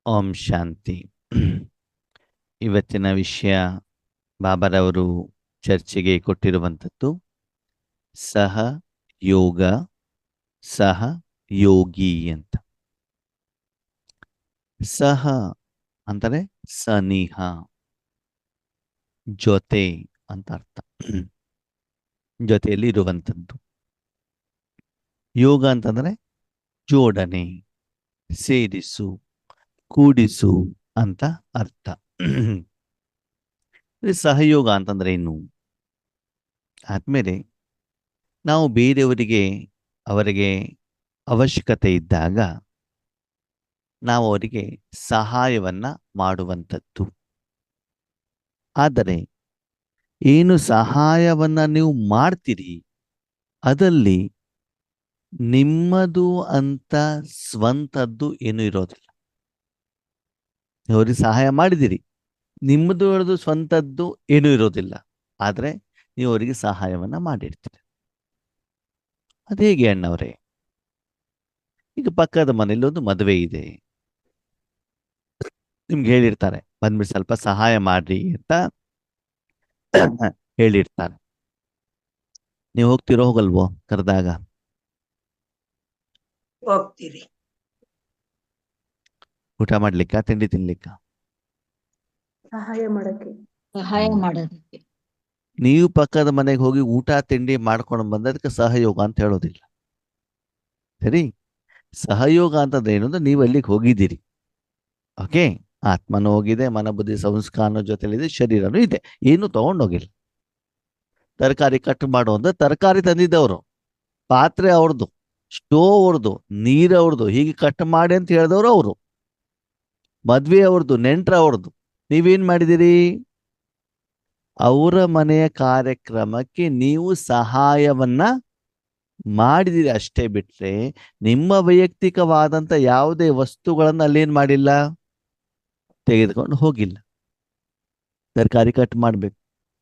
ಓಂ ಶಾಂತಿ. ಇವತ್ತಿನ ವಿಷಯ ಬಾಬಾರವರು ಚರ್ಚೆಗೆ ಕೊಟ್ಟಿರುವಂಥದ್ದು ಸಹ ಯೋಗ ಸಹ ಯೋಗಿ ಅಂತ. ಸಹ ಅಂದರೆ ಸನಿಹ, ಜೊತೆ ಅಂತ ಅರ್ಥ. ಜೊತೆಯಲ್ಲಿ ಇರುವಂಥದ್ದು. ಯೋಗ ಅಂತಂದ್ರೆ ಜೋಡಣೆ, ಸೇರಿಸು, ಕೂಡಿಸು ಅಂತ ಅರ್ಥ. ಸಹಯೋಗ ಅಂತಂದ್ರೆ ಏನು ಆದ್ಮೇಲೆ ನಾವು ಬೇರೆಯವರಿಗೆ ಅವರಿಗೆ ಅವಶ್ಯಕತೆ ಇದ್ದಾಗ ನಾವು ಅವರಿಗೆ ಸಹಾಯವನ್ನ ಮಾಡುವಂಥದ್ದು. ಆದರೆ ಏನು ಸಹಾಯವನ್ನ ನೀವು ಮಾಡ್ತೀರಿ ಅದಲ್ಲಿ ನಿಮ್ಮದು ಅಂತ ಸ್ವಂತದ್ದು ಏನು ಇರೋದಿಲ್ಲ. ನೀವು ಅವರಿಗೆ ಸಹಾಯ ಮಾಡಿದಿರಿ, ನಿಮ್ಮದು ಹೇಳೋದು ಸ್ವಂತದ್ದು ಏನೂ ಇರೋದಿಲ್ಲ. ಆದರೆ ನೀವು ಅವರಿಗೆ ಸಹಾಯವನ್ನ ಮಾಡಿರ್ತೀರಿ. ಅದು ಹೇಗೆ ಅಣ್ಣವರೇ? ಈಗ ಪಕ್ಕದ ಮನೇಲಿ ಒಂದು ಮದುವೆ ಇದೆ, ನಿಮ್ಗೆ ಹೇಳಿರ್ತಾರೆ ಬಂದ್ಬಿಟ್ಟು ಸ್ವಲ್ಪ ಸಹಾಯ ಮಾಡ್ರಿ ಅಂತ ಹೇಳಿರ್ತಾರೆ. ನೀವು ಹೋಗ್ತಿರೋ ಹೋಗಲ್ವೋ ಕರೆದಾಗ? ಹೋಗ್ತೀರಿ. ಊಟ ಮಾಡ್ಲಿಕ್ಕ, ತಿಂಡಿ ತಿನ್ಲಿಕ್ಕ? ಸಹಾಯ ಮಾಡಕ್ಕೆ. ಸಹಾಯ ಮಾಡೋದಕ್ಕೆ. ನೀವು ಪಕ್ಕದ ಮನೆಗೆ ಹೋಗಿ ಊಟ ತಿಂಡಿ ಮಾಡ್ಕೊಂಡು ಬಂದದಕ್ಕೆ ಸಹಯೋಗ ಅಂತ ಹೇಳೋದಿಲ್ಲ. ಸರಿ, ಸಹಯೋಗ ಅಂತಂದ್ರೆ ಏನು ಅಂದ್ರೆ ನೀವು ಅಲ್ಲಿಗೆ ಹೋಗಿದ್ದೀರಿ. ಓಕೆ, ಆತ್ಮನೂ ಹೋಗಿದೆ, ಮನ ಬುದ್ಧಿ ಸಂಸ್ಕಾರನ ಜೊತೆಲಿದೆ, ಶರೀರನೂ ಇದೆ, ಏನು ತಗೊಂಡೋಗಿಲ್ಲ. ತರಕಾರಿ ಕಟ್ ಮಾಡು ಅಂದ್ರೆ ತರಕಾರಿ ತಂದಿದ್ದವರು, ಪಾತ್ರೆ ಅವ್ರದ್ದು, ಸ್ಟೋವ್ ಅವ್ರದ್ದು, ನೀರು ಅವ್ರದ್ದು, ಹೀಗೆ ಕಟ್ ಮಾಡಿ ಅಂತ ಹೇಳಿದವರು ಅವರು, ಮದ್ವೆ ಅವ್ರದ್ದು, ನೆಂಟ್ರ ಅವ್ರದ್ದು. ನೀವೇನ್ ಮಾಡಿದಿರಿ? ಅವರ ಮನೆಯ ಕಾರ್ಯಕ್ರಮಕ್ಕೆ ನೀವು ಸಹಾಯವನ್ನ ಮಾಡಿದಿರಿ ಅಷ್ಟೇ ಬಿಟ್ರೆ ನಿಮ್ಮ ವೈಯಕ್ತಿಕವಾದಂತ ಯಾವುದೇ ವಸ್ತುಗಳನ್ನು ಅಲ್ಲೇನ್ ಮಾಡಿಲ್ಲ, ತೆಗೆದುಕೊಂಡು ಹೋಗಿಲ್ಲ. ತರಕಾರಿ ಕಟ್ ಮಾಡ್ಬೇಕು,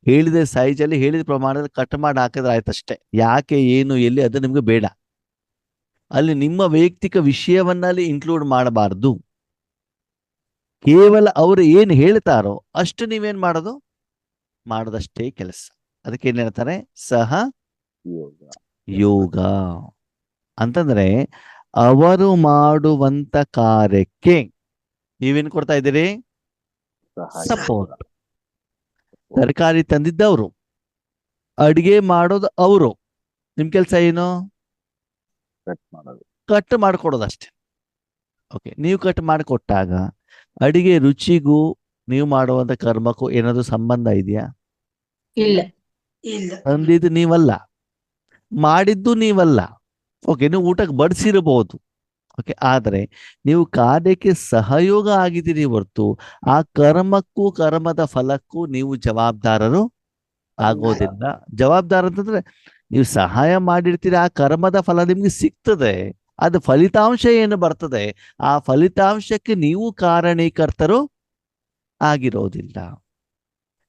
ಹೇಳಿದ ಸೈಜಲ್ಲಿ ಹೇಳಿದ ಪ್ರಮಾಣದಲ್ಲಿ ಕಟ್ ಮಾಡಿ ಹಾಕಿದ್ರೆ ಆಯ್ತಷ್ಟೇ. ಯಾಕೆ, ಏನು, ಎಲ್ಲಿ, ಅದು ನಿಮ್ಗೆ ಬೇಡ. ಅಲ್ಲಿ ನಿಮ್ಮ ವೈಯಕ್ತಿಕ ವಿಷಯವನ್ನ ಅಲ್ಲಿ ಇನ್ಕ್ಲೂಡ್ ಮಾಡಬಾರ್ದು. ಕೇವಲ ಅವರು ಏನು ಹೇಳ್ತಾರೋ ಅಷ್ಟು ನೀವೇನ್ ಮಾಡೋದು, ಮಾಡೋದಷ್ಟೇ ಕೆಲಸ. ಅದಕ್ಕೆ ಏನ್ ಹೇಳ್ತಾರೆ? ಸಹ ಯೋಗ ಅಂತಂದ್ರೆ ಅವರು ಮಾಡುವಂತ ಕಾರ್ಯಕ್ಕೆ ನೀವೇನ್ ಕೊಡ್ತಾ ಇದ್ದೀರಿ? ಸಪೋರ್ಟ್. ತರಕಾರಿ ತಂದಿದ್ದವರು, ಅಡಿಗೆ ಮಾಡೋದು ಅವರು, ನಿಮ್ ಕೆಲಸ ಏನು? ಕಟ್ ಮಾಡಿಕೊಡೋದಷ್ಟೇ. ಓಕೆ, ನೀವು ಕಟ್ ಮಾಡಿಕೊಟ್ಟಾಗ ಅಡಿಗೆ ರುಚಿಗೂ ನೀವು ಮಾಡುವಂತ ಕರ್ಮಕ್ಕೂ ಏನಾದ್ರು ಸಂಬಂಧ ಇದೆಯಾ? ಇಲ್ಲ. ಇಲ್ಲ. ತಂದಿದ್ದು ನೀವಲ್ಲ, ಮಾಡಿದ್ದು ನೀವಲ್ಲ. ಓಕೆ, ನೀವು ಊಟಕ್ಕೆ ಬಡಿಸಿರಬಹುದು. ಓಕೆ, ಆದರೆ ನೀವು ಕಾರ್ಯಕ್ಕೆ ಸಹಯೋಗ ಆಗಿದ್ದೀರಿ ಹೊರತು ಆ ಕರ್ಮಕ್ಕೂ ಕರ್ಮದ ಫಲಕ್ಕೂ ನೀವು ಜವಾಬ್ದಾರರು ಆಗೋದಿಲ್ಲ. ಜವಾಬ್ದಾರ ಅಂತಂದ್ರೆ ನೀವು ಸಹಾಯ ಮಾಡಿರ್ತೀರಿ, ಆ ಕರ್ಮದ ಫಲ ನಿಮ್ಗೆ ಸಿಗ್ತದೆ, ಅದು ಫಲಿತಾಂಶ ಏನು ಬರ್ತದೆ ಆ ಫಲಿತಾಂಶಕ್ಕೆ ನೀವು ಕಾರಣೀಕರ್ತರು ಆಗಿರೋದಿಲ್ಲ.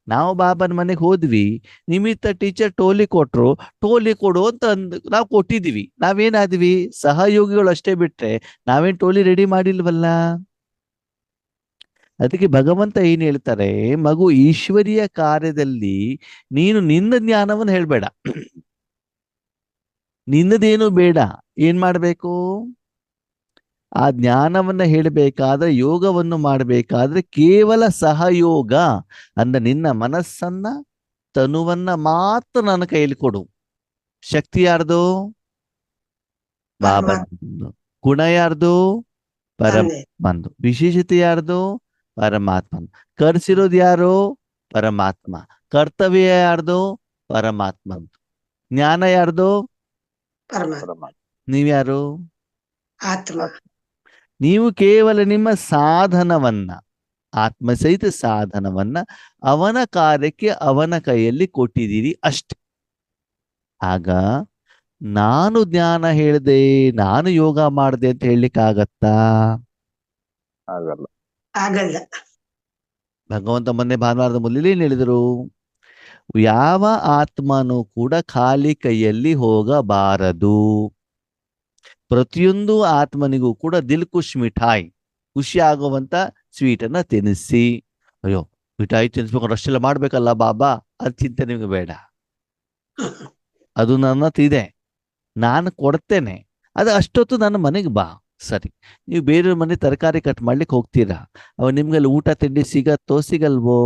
ನಾವು ಬಾಬನ ಮನೆಗೆ ಹೋದ್ವಿ, ನಿಮಿತ್ತ ಟೀಚರ್ ಟೋಲಿ ಕೊಟ್ರು, ಟೋಲಿ ಕೊಡು ಅಂತ ನಾವು ಕೊಟ್ಟಿದೀವಿ. ನಾವೇನಾದ್ವಿ? ಸಹಯೋಗಿಗಳು ಅಷ್ಟೇ ಬಿಟ್ರೆ ನಾವೇನ್ ಟೋಲಿ ರೆಡಿ ಮಾಡಿಲ್ವಲ್ಲ. ಅದಕ್ಕೆ ಭಗವಂತ ಏನ್ ಹೇಳ್ತಾರೆ, ಮಗು ಈಶ್ವರಿಯ ಕಾರ್ಯದಲ್ಲಿ ನೀನು ನಿನ್ನ ಜ್ಞಾನವನ್ನು ಹೇಳ್ಬೇಡ, ನಿನ್ನದೇನು ಬೇಡ. ಏನ್ ಮಾಡ್ಬೇಕು? ಆ ಜ್ಞಾನವನ್ನ ಹೇಳಬೇಕಾದ್ರೆ, ಯೋಗವನ್ನು ಮಾಡಬೇಕಾದ್ರೆ ಕೇವಲ ಸಹಯೋಗ ಅಂದ ನಿನ್ನ ಮನಸ್ಸನ್ನ ತನುವನ್ನ ಮಾತ್ರ ನನ್ನ ಕೈಯಲ್ಲಿ ಕೊಡು. ಶಕ್ತಿ ಯಾರ್ದು? ಬಾಬಂದು. ಗುಣ ಯಾರ್ದು? ಪರಮಾತ್ಮಂದು. ವಿಶೇಷತೆ ಯಾರ್ದು? ಪರಮಾತ್ಮಂದು. ಕರ್ಸಿರೋದು ಯಾರು? ಪರಮಾತ್ಮ. ಕರ್ತವ್ಯ ಯಾರ್ದು? ಪರಮಾತ್ಮಂದು. ಜ್ಞಾನ ಯಾರ್ದು? ನೀವ್ಯಾರು? ಆತ್ಮ. ನೀವು ಕೇವಲ ನಿಮ್ಮ ಸಾಧನವನ್ನ, ಆತ್ಮ ಸಹಿತ ಸಾಧನವನ್ನ ಅವನ ಕಾರ್ಯಕ್ಕೆ ಅವನ ಕೈಯಲ್ಲಿ ಕೊಟ್ಟಿದ್ದೀರಿ ಅಷ್ಟೆ. ಆಗ ನಾನು ಜ್ಞಾನ ಹೇಳಿದೆ, ನಾನು ಯೋಗ ಮಾಡಿದೆ ಅಂತ ಹೇಳಲಿಕ್ಕಾಗತ್ತಾ? ಆಗಲ್ಲ. ಭಗವಂತ ಮೊನ್ನೆ ಭಾನುವಾರದ ಮುಲ್ಲಿ ಏನ್ ಹೇಳಿದರು? ಯಾವ ಆತ್ಮನೂ ಕೂಡ ಖಾಲಿ ಕೈಯಲ್ಲಿ ಹೋಗಬಾರದು. ಪ್ರತಿಯೊಂದು ಆತ್ಮನಿಗೂ ಕೂಡ ದಿಲ್ ಖುಷ್ ಮಿಠಾಯಿ, ಖುಷಿ ಆಗುವಂತ ಸ್ವೀಟ್ ಅನ್ನ ತಿನ್ನಿಸಿ. ಅಯ್ಯೋ ಮಿಠಾಯಿ ತಿನ್ಸ್ಬೇಕು ಅಷ್ಟೆಲ್ಲ ಮಾಡ್ಬೇಕಲ್ಲ ಬಾಬಾ, ಅದ್ ಚಿಂತೆ ನಿಮ್ಗೆ ಬೇಡ. ಅದು ನನ್ನ ಹತ್ರ ಇದೆ, ನಾನು ಕೊಡ್ತೇನೆ, ಅದು ಅಷ್ಟೊತ್ತು ನನ್ನ ಮನೆಗೆ ಬಾ. ಸರಿ, ನೀವು ಬೇರೆಯವ್ರ ಮನೆ ತರಕಾರಿ ಕಟ್ ಮಾಡ್ಲಿಕ್ಕೆ ಹೋಗ್ತೀರಾ, ಅವ ನಿಮ್ಗೆಲ್ಲ ಊಟ ತಿಂಡಿ ಸಿಗತ್ತೋ ಸಿಗಲ್ವೋ?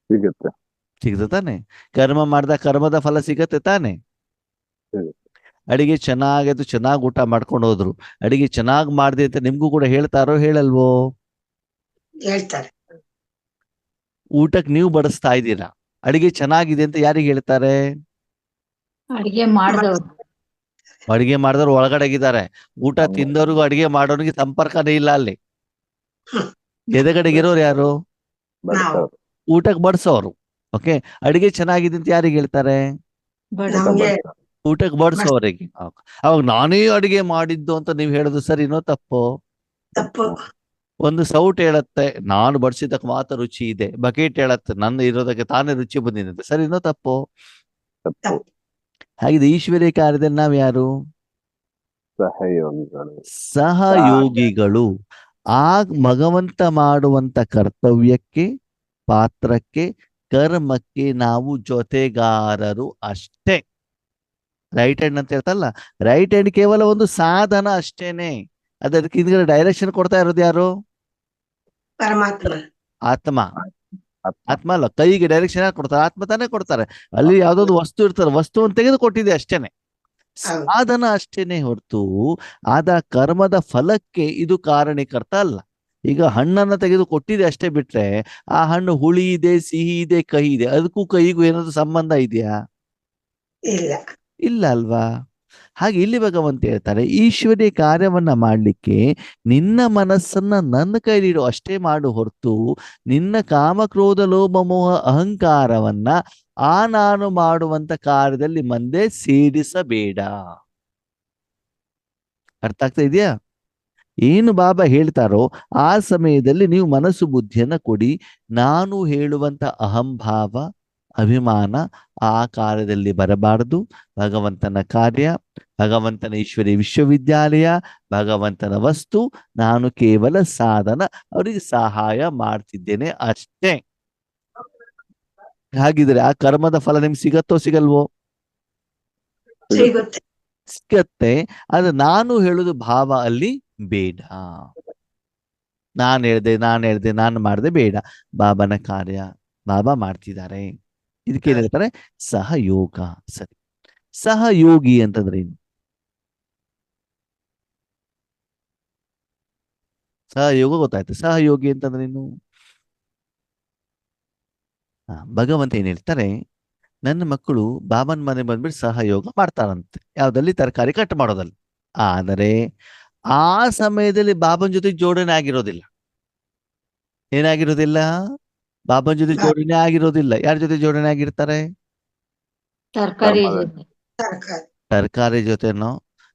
ಸಿಗುತ್ತೆ. ಸಿಗುತ್ತೆ ತಾನೆ. ಕರ್ಮ ಮಾಡ್ದ ಕರ್ಮದ ಫಲ ಸಿಗತ್ತೆ ತಾನೆ. ಸಿಗುತ್ತೆ. ಅಡಿಗೆ ಚೆನ್ನಾಗಿದ್ದು ಚೆನ್ನಾಗಿ ಊಟ ಮಾಡ್ಕೊಂಡು ಹೋದ್ರು, ಅಡಿಗೆ ಚೆನ್ನಾಗಿ ಮಾಡ್ದೆ ಅಂತ ನಿಮ್ಗೂ ಕೂಡ ಹೇಳ್ತಾರೋ ಹೇಳಲ್ವೋ? ಹೇಳ್ತಾರೆ. ಊಟಕ್ಕೆ ನೀವು ಬಡಿಸ್ತಾ ಇದ್ದೀರಾ, ಅಡಿಗೆ ಚೆನ್ನಾಗಿದೆ ಅಂತ ಯಾರಿಗೆ ಹೇಳ್ತಾರೆ? ಅಡಿಗೆ ಮಾಡ್ದವ್ರು. ಅಡಿಗೆ ಮಾಡಿದವ್ರು ಒಳಗಡೆಗಿದ್ದಾರೆ, ಊಟ ತಿಂದವ್ರಿಗೂ ಅಡಿಗೆ ಮಾಡೋನಿಗೆ ಸಂಪರ್ಕನೇ ಇಲ್ಲ ಅಲ್ಲಿ. ಎದೆಗಡೆಗಿರೋರು ಯಾರು? ನಾವು ಊಟಕ್ಕೆ ಬಡಿಸೋರು. ಓಕೆ, ಅಡಿಗೆ ಚೆನ್ನಾಗಿದೆ ಅಂತ ಯಾರಿಗೆ ಹೇಳ್ತಾರೆ? ನಮ್ಗೆ ಊಟಕ್ಕೆ ಬಡಿಸೋರಿಗೆ. ಅವಾಗ ನಾನೇ ಅಡಿಗೆ ಮಾಡಿದ್ದು ಅಂತ ನೀವು ಹೇಳೋದು ಸರಿನೋ ತಪ್ಪೋ? ತಪ್ಪು. ಒಂದು ಸೌಟ್ ಹೇಳತ್ತೆ ನಾನು ಬಡಿಸಿದಕ್ಕೆ ಮಾತ್ರ ರುಚಿ ಇದೆ, ಬಕೆಟ್ ಹೇಳತ್ತೆ ನನ್ನ ಇರೋದಕ್ಕೆ ತಾನೇ ರುಚಿ ಬಂದಿದೆ ಅಂತ, ಸರಿನೋ ತಪ್ಪೋ? ತಪ್ಪು. ಹಾಗಿದೆ ಈಶ್ವರ್ಯ ಕಾರ್ಯದಲ್ಲಿ ನಾವ್ ಯಾರು? ಸಹಯೋಗಿಗಳು. ಸಹಯೋಗಿಗಳು. ಆ ಭಗವಂತ ಮಾಡುವಂತ ಕರ್ತವ್ಯಕ್ಕೆ, ಪಾತ್ರಕ್ಕೆ, ಕರ್ಮಕ್ಕೆ ನಾವು ಜೊತೆಗಾರರು ಅಷ್ಟೇ. ರೈಟ್ ಹ್ಯಾಂಡ್ ಅಂತ ಹೇಳ್ತಲ್ಲ, ರೈಟ್ ಹ್ಯಾಂಡ್ ಕೇವಲ ಒಂದು ಸಾಧನ ಅಷ್ಟೇನೆ. ಅದಕ್ಕೆ ಹಿಂದ್ಗಡೆ ಡೈರೆಕ್ಷನ್ ಕೊಡ್ತಾ ಇರೋದು ಯಾರು? ಪರಮಾತ್ಮ. ಆತ್ಮ. ಆತ್ಮ ಅಲ್ಲ, ಕೈಗೆ ಡೈರೆಕ್ಷನ್ ಯಾರು ಕೊಡ್ತಾರೆ? ಆತ್ಮ ತಾನೇ ಕೊಡ್ತಾರೆ. ಅಲ್ಲಿ ಯಾವ್ದೊಂದು ವಸ್ತು ಇರ್ತಾರೆ, ವಸ್ತುವನ್ನು ತೆಗೆದು ಕೊಟ್ಟಿದೆ ಅಷ್ಟೇನೆ, ಸಾಧನ ಅಷ್ಟೇನೆ ಹೊರತು ಆದ ಕರ್ಮದ ಫಲಕ್ಕೆ ಇದು ಕಾರಣೀಕರ್ತ ಅಲ್ಲ. ಈಗ ಹಣ್ಣನ್ನ ತೆಗೆದು ಕೊಟ್ಟಿದೆ ಅಷ್ಟೇ ಬಿಟ್ರೆ, ಆ ಹಣ್ಣು ಹುಳಿ ಇದೆ, ಸಿಹಿ ಇದೆ, ಕಹಿ ಇದೆ, ಅದಕ್ಕೂ ಕಹಿಗೂ ಏನಾದ್ರು ಸಂಬಂಧ ಇದೆಯಾ? ಇಲ್ಲ. ಇಲ್ಲ ಅಲ್ವಾ? ಹಾಗೆ ಇಲ್ಲಿ ಭಗವಂತ ಹೇಳ್ತಾರೆ, ಈಶ್ವರ್ಯ ಕಾರ್ಯವನ್ನ ಮಾಡ್ಲಿಕ್ಕೆ ನಿನ್ನ ಮನಸ್ಸನ್ನ ನನ್ನ ಕೈಲಿಡು ಅಷ್ಟೇ ಮಾಡು ಹೊರತು ನಿನ್ನ ಕಾಮಕ್ರೋಧ ಲೋಭ ಮೋಹ ಅಹಂಕಾರವನ್ನ ಆ ನಾನು ಮಾಡುವಂತ ಕಾರ್ಯದಲ್ಲಿ ಮಂದೆ ಸೇರಿಸಬೇಡ. ಅರ್ಥ ಆಗ್ತಾ ಇದೆಯಾ? ಏನು ಬಾಬಾ ಹೇಳ್ತಾರೋ ಆ ಸಮಯದಲ್ಲಿ ನೀವು ಮನಸ್ಸು ಬುದ್ಧಿಯನ್ನ ಕೊಡಿ. ನಾನು ಹೇಳುವಂತ ಅಹಂಭಾವ ಅಭಿಮಾನ ಆ ಕಾರ್ಯದಲ್ಲಿ ಬರಬಾರದು. ಭಗವಂತನ ಕಾರ್ಯ, ಭಗವಂತನ ಈಶ್ವರಿ ವಿಶ್ವವಿದ್ಯಾಲಯ, ಭಗವಂತನ ವಸ್ತು, ನಾನು ಕೇವಲ ಸಾಧನ, ಅವರಿಗೆ ಸಹಾಯ ಮಾಡ್ತಿದ್ದೇನೆ ಅಷ್ಟೇ. ಹಾಗಿದ್ರೆ ಆ ಕರ್ಮದ ಫಲ ನಿಮ್ಗೆ ಸಿಗತ್ತೋ ಸಿಗಲ್ವೋ? ಸಿಗುತ್ತೆ. ಸಿಗತ್ತೆ. ಆದ್ರೆ ನಾನು ಹೇಳುದು ಭಾವ ಅಲ್ಲಿ ಬೇಡ. ನಾನು ಹೇಳ್ದೆ ನಾನು ಮಾಡ್ದೆ ಬೇಡ. ಬಾಬಾನ ಕಾರ್ಯ ಬಾಬಾ ಮಾಡ್ತಿದ್ದಾರೆ. ಇದಕ್ಕೆ ಏನ್ ಹೇಳ್ತಾರೆ? ಸಹಯೋಗ. ಸರಿ, ಸಹಯೋಗಿ ಅಂತಂದ್ರೆ ಏನು? ಸಹಯೋಗ ಗೊತ್ತಾಯ್ತು. ಸಹಯೋಗಿ ಅಂತಂದ್ರೆ ಏನು? ಭಗವಂತ ಏನ್ ಹೇಳ್ತಾರೆ, ನನ್ನ ಮಕ್ಕಳು ಬಾಬನ್ ಮನೆ ಬಂದ್ಬಿಟ್ಟು ಸಹಯೋಗ ಮಾಡ್ತಾರಂತೆ, ಯಾವ್ದಲ್ಲಿ? ತರಕಾರಿ ಕಟ್ ಮಾಡೋದಲ್ಲಿ. ಆದರೆ ಆ ಸಮಯದಲ್ಲಿ ಬಾಬನ್ ಜೊತೆ ಜೋಡಣೆ ಆಗಿರೋದಿಲ್ಲ. ಏನಾಗಿರೋದಿಲ್ಲ? ಬಾಬನ್ ಜೊತೆ ಜೋಡಣೆ ಆಗಿರೋದಿಲ್ಲ. ಯಾರ ಜೊತೆ ಜೋಡಣೆ ಆಗಿರ್ತಾರೆ? ತರಕಾರಿ ಜೊತೆ. ತರಕಾರಿ. ತರಕಾರಿ ಜೊತೆನೋ?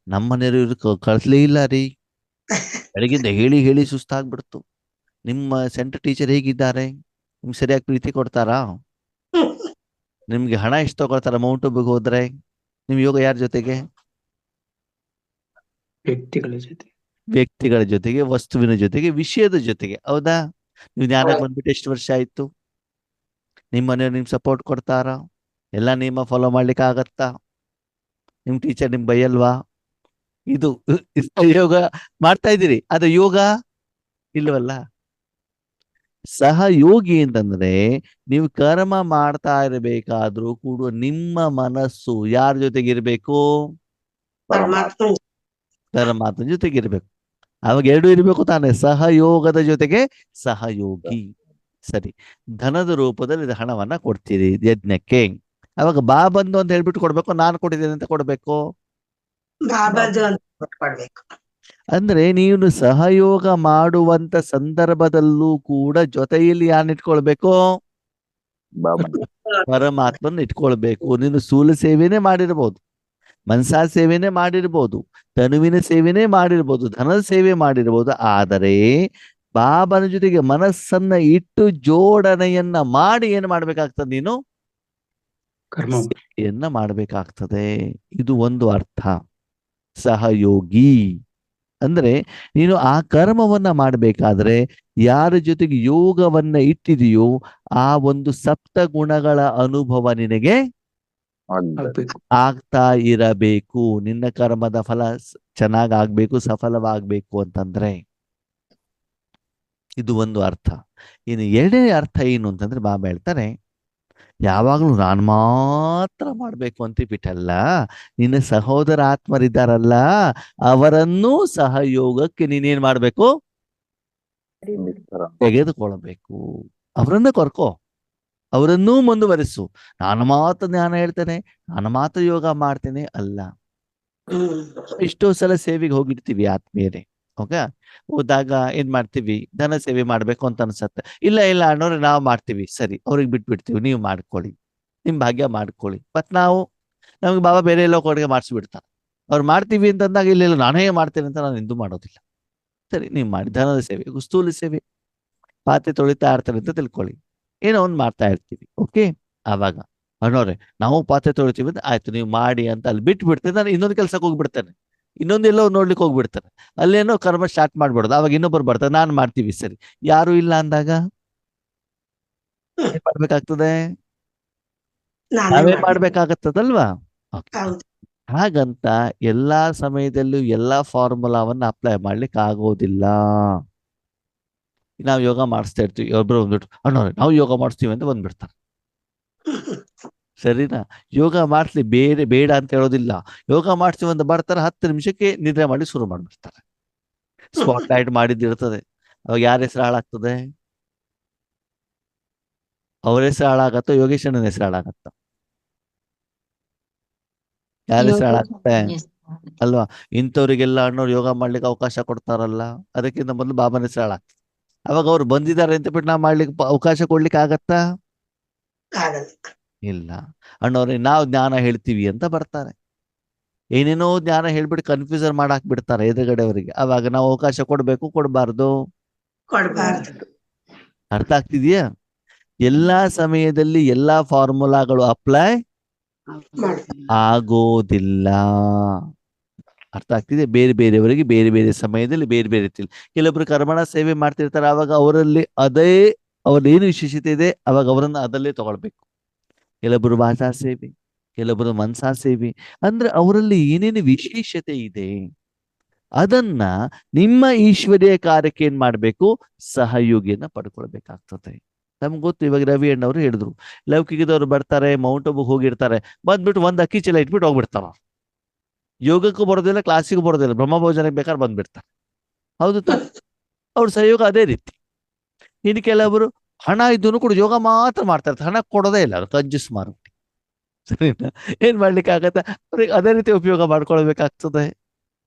ನಮ್ಮನೆಯವರು ಕಳ್ಸ್ಲೇ ಇಲ್ಲ ರೀ, ಬೆಳಗಿಂದ ಹೇಳಿ ಹೇಳಿ ಸುಸ್ತಾಗ್ಬಿಡ್ತು. ನಿಮ್ಮ ಸೆಂಟರ್ ಟೀಚರ್ ಹೇಗಿದ್ದಾರೆ? ನಿಮ್ಗೆ ಸರಿಯಾಗಿ ಪ್ರೀತಿ ಕೊಡ್ತಾರಾ? ನಿಮ್ಗೆ ಹಣ ಎಷ್ಟು ತಗೊಳ್ತಾರ ಮೌಂಟ್ ಆಬುಗೆ ಹೋದ್ರೆ? ನಿಮ್ ಯೋಗ ಯಾರ ಜೊತೆಗೆ? ವ್ಯಕ್ತಿಗಳ ಜೊತೆಗೆ, ವಸ್ತುವಿನ ಜೊತೆಗೆ, ವಿಷಯದ ಜೊತೆಗೆ. ಹೌದಾ? ನೀವು ಜ್ಞಾನಕ್ಕೆ ಬಂದ್ಬಿಟ್ಟು ಎಷ್ಟು ವರ್ಷ ಆಯ್ತು? ನಿಮ್ಮ ಮನೆಯವ್ರು ನಿಮ್ಗೆ ಸಪೋರ್ಟ್ ಕೊಡ್ತಾರ? ಎಲ್ಲ ನಿಯಮ ಫಾಲೋ ಮಾಡ್ಲಿಕ್ಕೆ ಆಗತ್ತಾ? ನಿಮ್ ಟೀಚರ್ ನಿಮ್ ಬೈಯಲ್ವಾ? ಇದು ಯೋಗ ಮಾಡ್ತಾ ಇದ್ದೀರಿ, ಅದು ಯೋಗ ಇಲ್ವಲ್ಲ. ಸಹಯೋಗಿ ಅಂತಂದ್ರೆ ನೀವು ಕರ್ಮ ಮಾಡ್ತಾ ಇರಬೇಕಾದ್ರೂ ಕೂಡ ನಿಮ್ಮ ಮನಸ್ಸು ಯಾರ ಜೊತೆಗಿರ್ಬೇಕು? ಪರಮಾತ್ಮ. ಪರಮಾತ್ಮನ ಜೊತೆಗಿರ್ಬೇಕು. ಅವಾಗ ಎರಡು ಇರ್ಬೇಕು ತಾನೆ, ಸಹಯೋಗದ ಜೊತೆಗೆ ಸಹಯೋಗಿ. ಸರಿ, ಧನದ ರೂಪದಲ್ಲಿ ಹಣವನ್ನ ಕೊಡ್ತೀರಿ ಯಜ್ಞಕ್ಕೆ. ಅವಾಗ ಬಾಬಂದು ಅಂತ ಹೇಳ್ಬಿಟ್ಟು ಕೊಡ್ಬೇಕು, ನಾನು ಕೊಟ್ಟಿದ್ದೇನೆ ಅಂತ ಕೊಡ್ಬೇಕು? ಬಾಬಾದು ಅಂತ ಕೊಡ್ಬೇಕು. ಅಂದ್ರೆ ನೀನು ಸಹಯೋಗ ಮಾಡುವಂತ ಸಂದರ್ಭದಲ್ಲೂ ಕೂಡ ಜೊತೆಯಲ್ಲಿ ಯಾರನ್ನ ಇಟ್ಕೊಳ್ಬೇಕು? ಪರಮಾತ್ಮನ ಇಟ್ಕೊಳ್ಬೇಕು. ನೀನು ಸ್ಥೂಲ ಸೇವೆನೇ ಮಾಡಿರ್ಬೋದು, ಮನಸಾ ಸೇವೆನೇ ಮಾಡಿರ್ಬೋದು, ತನುವಿನ ಸೇವೆನೇ ಮಾಡಿರ್ಬೋದು, ಧನದ ಸೇವೆ ಮಾಡಿರ್ಬೋದು. ಆದರೆ ಬಾಬನ ಜೊತೆಗೆ ಮನಸ್ಸನ್ನ ಇಟ್ಟು ಜೋಡಣೆಯನ್ನ ಮಾಡಿ ಏನ್ ಮಾಡ್ಬೇಕಾಗ್ತದೆ? ನೀನು ಸೇವೆಯನ್ನ ಮಾಡ್ಬೇಕಾಗ್ತದೆ. ಇದು ಒಂದು ಅರ್ಥ ಸಹಯೋಗಿ. ಅಂದ್ರೆ ನೀನು ಆ ಕರ್ಮವನ್ನ ಮಾಡಬೇಕಾದ್ರೆ ಯಾರ ಜೊತೆಗೆ ಯೋಗವನ್ನ ಇಟ್ಟಿದೆಯೋ ಆ ಒಂದು ಸಪ್ತ ಗುಣಗಳ ಅನುಭವ ನಿನಗೆ ಆಗ್ಬೇಕು. ಆಗ್ತಾ ಇರಬೇಕು. ನಿನ್ನ ಕರ್ಮದ ಫಲ ಚೆನ್ನಾಗ್ ಆಗ್ಬೇಕು, ಸಫಲವಾಗ್ಬೇಕು ಅಂತಂದ್ರೆ ಇದು ಒಂದು ಅರ್ಥ. ಇನ್ನು ಎರಡನೇ ಅರ್ಥ ಏನು ಅಂತಂದ್ರೆ ಬಾಬಾ ಹೇಳ್ತಾರೆ, ಯಾವಾಗ್ಲೂ ನಾನು ಮಾತ್ರ ಮಾಡ್ಬೇಕು ಅಂತ ಬಿಟ್ಟಲ್ಲ, ನಿನ್ನ ಸಹೋದರ ಆತ್ಮರಿದ್ದಾರಲ್ಲ ಅವರನ್ನೂ ಸಹಯೋಗಕ್ಕೆ ನೀನೇನ್ ಮಾಡ್ಬೇಕು, ತೆಗೆದುಕೊಳ್ಬೇಕು. ಅವರನ್ನ ಕರ್ಕೋ, ಅವರನ್ನೂ ಮುಂದುವರಿಸು. ನಾನು ಮಾತ್ರ ಜ್ಞಾನ ಹೇಳ್ತೇನೆ, ನಾನು ಮಾತ್ರ ಯೋಗ ಮಾಡ್ತೇನೆ ಅಲ್ಲ. ಎಷ್ಟೋ ಸಲ ಸೇವೆಗೆ ಹೋಗಿರ್ತೀವಿ ಆತ್ಮೀಯರೇ. ಓಕೆ, ಹೋದಾಗ ಏನ್ ಮಾಡ್ತೀವಿ, ಧನ ಸೇವೆ ಮಾಡ್ಬೇಕು ಅಂತ ಅನ್ಸತ್ತೆ. ಇಲ್ಲ ಇಲ್ಲ ಅಣ್ಣವ್ರೆ ನಾವು ಮಾಡ್ತೀವಿ, ಸರಿ ಅವ್ರಿಗೆ ಬಿಟ್ಬಿಡ್ತೀವಿ, ನೀವು ಮಾಡ್ಕೊಳ್ಳಿ, ನಿಮ್ ಭಾಗ್ಯ ಮಾಡ್ಕೊಳ್ಳಿ. ಮತ್ ನಮ್ಗೆ ಬಾಬಾ ಬೇರೆ ಎಲ್ಲೋ ಕೊಡುಗೆ ಮಾಡಿಸ್ಬಿಡ್ತಾರೆ. ಅವ್ರು ಮಾಡ್ತೀವಿ ಅಂತಂದಾಗ ಇಲ್ಲ ಇಲ್ಲ ನಾನೇ ಮಾಡ್ತೇನೆ ಅಂತ ನಾನು ಎಂದೂ ಮಾಡೋದಿಲ್ಲ. ಸರಿ ನೀವು ಮಾಡಿ, ಧನದ ಸೇವೆ, ಸ್ಥೂಲ ಸೇವೆ, ಪಾತ್ರೆ ತೊಳಿತಾ ಇರ್ತಾರೆ ಅಂತ ತಿಳ್ಕೊಳ್ಳಿ, ಏನೋ ಒಂದು ಮಾಡ್ತಾ ಇರ್ತೀವಿ. ಓಕೆ, ಆವಾಗ ಅಣ್ಣವ್ರೆ ನಾವು ಪಾತ್ರೆ ತೊಳಿತೀವಿ ಅಂತ ಆಯ್ತು ನೀವು ಮಾಡಿ ಅಂತ ಅಲ್ಲಿ ಬಿಟ್ಟು ಬಿಡ್ತೇನೆ, ನಾನು ಇನ್ನೊಂದು ಕೆಲ್ಸಕ್ಕೆ ಹೋಗ್ಬಿಡ್ತೇನೆ, ಇನ್ನೊಂದೆಲ್ಲೋ ನೋಡ್ಲಿಕ್ಕೆ ಹೋಗ್ಬಿಡ್ತಾರೆ, ಅಲ್ಲೇನೋ ಕರ್ಮ ಸ್ಟಾರ್ಟ್ ಮಾಡ್ಬಿಡೋದು. ಅವಾಗ ಇನ್ನೊಬ್ಬರು ಬರ್ತಾರೆ, ನಾನು ಮಾಡ್ತೀವಿ. ಸರಿ, ಯಾರು ಇಲ್ಲ ಅಂದಾಗ ಏನ್ ಮಾಡ್ಬೇಕಾಗ್ತದೆ, ನಾವೇ ಮಾಡ್ಬೇಕಾಗತ್ತದಲ್ವಾ? ಹೌದು. ಹಾಗಂತ ಎಲ್ಲಾ ಸಮಯದಲ್ಲೂ ಎಲ್ಲಾ ಫಾರ್ಮುಲಾವನ್ನ ಅಪ್ಲೈ ಮಾಡ್ಲಿಕ್ಕೆ ಆಗೋದಿಲ್ಲ. ನಾವು ಯೋಗ ಮಾಡಿಸ್ತಾ ಇರ್ತೀವಿ, ಒಬ್ರು ಬಂದ್ಬಿಟ್ಟು ಅಣ್ಣವ್ರೆ ನಾವು ಯೋಗ ಮಾಡಿಸ್ತೀವಿ ಅಂತ ಬಂದ್ಬಿಡ್ತಾರೆ. ಸರಿನಾ? ಯೋಗ ಮಾಡಿಸ್ಲಿ, ಬೇರೆ ಬೇಡ ಅಂತ ಹೇಳೋದಿಲ್ಲ. ಯೋಗ ಮಾಡಿಸ್ತೀವಿ ಅಂತ ಬರ್ತಾರೆ, 10 ನಿಮಿಷಕ್ಕೆ ನಿದ್ರೆ ಮಾಡಿ ಶುರು ಮಾಡ್ಬಿಡ್ತಾರೆ. ಸ್ಪಾಟ್ ಲೈಟ್ ಮಾಡಿದ್ದಿರ್ತದೆ, ಅವಾಗ ಯಾರ ಹೆಸರು ಹಾಳಾಗ್ತದೆ? ಅವ್ರ ಹೆಸರು ಹಾಳಾಗತ್ತೋ ಯೋಗೇಶನ ಹೆಸರು ಹಾಳಾಗತ್ತ? ಯಾರ ಹೆಸರು ಹಾಳಾಗತ್ತೆ ಅಲ್ವಾ? ಇಂಥವ್ರಿಗೆಲ್ಲ ಅಣ್ಣವ್ರು ಯೋಗ ಮಾಡ್ಲಿಕ್ಕೆ ಅವಕಾಶ ಕೊಡ್ತಾರಲ್ಲ, ಅದಕ್ಕಿಂತ ಮೊದಲು ಬಾಬನ ಹೆಸರು ಹಾಳಾಗ್ತದೆ. ಅವಾಗ ಅವ್ರು ಬಂದಿದ್ದಾರೆ ಅಂತ ಬಿಟ್ಟು ನಾವು ಮಾಡ್ಲಿಕ್ಕೆ ಅವಕಾಶ ಕೊಡ್ಲಿಕ್ಕೆ ಆಗತ್ತಾ? ಇಲ್ಲ. ಅಣ್ಣವ್ರೆ ನಾವು ಜ್ಞಾನ ಹೇಳ್ತೀವಿ ಅಂತ ಬರ್ತಾರೆ, ಏನೇನೋ ಜ್ಞಾನ ಹೇಳ್ಬಿಟ್ಟು ಕನ್ಫ್ಯೂಸನ್ ಮಾಡಾಕ್ ಬಿಡ್ತಾರೆ ಎದುರುಗಡೆಯವರಿಗೆ. ಅವಾಗ ನಾವು ಅವಕಾಶ ಕೊಡ್ಬೇಕು, ಕೊಡಬಾರ್ದು? ಅರ್ಥ ಆಗ್ತಿದ್ಯಾ? ಎಲ್ಲಾ ಸಮಯದಲ್ಲಿ ಎಲ್ಲಾ ಫಾರ್ಮುಲಾಗಳು ಅಪ್ಲೈ ಆಗೋದಿಲ್ಲ. ಅರ್ಥ ಆಗ್ತಿದೆ? ಬೇರೆ ಬೇರೆಯವರಿಗೆ ಬೇರೆ ಬೇರೆ ಸಮಯದಲ್ಲಿ ಬೇರೆ ಬೇರೆ ರೀತಿಯಲ್ಲಿ. ಕೆಲವೊಬ್ರು ಕರ್ಮಣ ಸೇವೆ ಮಾಡ್ತಿರ್ತಾರೆ, ಅವಾಗ ಅವರಲ್ಲಿ ಅವ್ರದ್ದೇನು ವಿಶೇಷತೆ ಇದೆ ಅವಾಗ ಅವರನ್ನ ಅದಲ್ಲೇ ತಗೊಳ್ಬೇಕು. ಕೆಲವೊಬ್ರು ಭಾಷಾ ಸೇವೆ, ಕೆಲವೊಬ್ರು ಮನಸಾ ಸೇವೆ, ಅಂದ್ರೆ ಅವರಲ್ಲಿ ಏನೇನು ವಿಶೇಷತೆ ಇದೆ ಅದನ್ನ ನಿಮ್ಮ ಈಶ್ವರೀಯ ಕಾರ್ಯಕ್ಕೆ ಏನ್ ಮಾಡ್ಬೇಕು, ಸಹಯೋಗಿಯನ್ನ ಪಡ್ಕೊಳ್ಬೇಕಾಗ್ತದೆ. ನಮ್ಗೆ ಗೊತ್ತು, ಇವಾಗ ರವಿ ಅಣ್ಣವರು ಹೇಳಿದ್ರು, ಲೌಕಿಕದವ್ರು ಬರ್ತಾರೆ, ಮೌಂಟ್ ಅಬುಗೆ ಹೋಗಿರ್ತಾರೆ, ಬಂದ್ಬಿಟ್ಟು ಒಂದ್ ಅಕ್ಕಿ ಚೀಲ ಇಟ್ಬಿಟ್ಟು ಹೋಗ್ಬಿಡ್ತಾರ. ಯೋಗಕ್ಕೂ ಬರೋದಿಲ್ಲ, ಕ್ಲಾಸಿಗೂ ಬರೋದಿಲ್ಲ, ಬ್ರಹ್ಮ ಭೋಜನಕ್ಕೆ ಬೇಕಾದ್ರೆ ಬಂದ್ಬಿಡ್ತಾರೆ. ಹೌದು ತಾನೆ? ಅವ್ರ ಸಹಯೋಗ ಅದೇ ರೀತಿ. ಇನ್ನು ಕೆಲವರು ಹಣ ಇದ್ದೂ ಕೂಡ ಯೋಗ ಮಾತ್ರ ಮಾಡ್ತಾ ಇರ್ತಾರೆ, ಹಣ ಕೊಡೋದೇ ಇಲ್ಲ, ಅವ್ರು ಕಂಜೂಸ್ ಮಾರುಟ್ಟಿ. ಸರಿನಾ? ಏನ್ ಮಾಡ್ಲಿಕ್ಕೆ ಆಗತ್ತ? ಅವ್ರಿಗೆ ಅದೇ ರೀತಿ ಉಪಯೋಗ ಮಾಡ್ಕೊಳ್ಬೇಕಾಗ್ತದೆ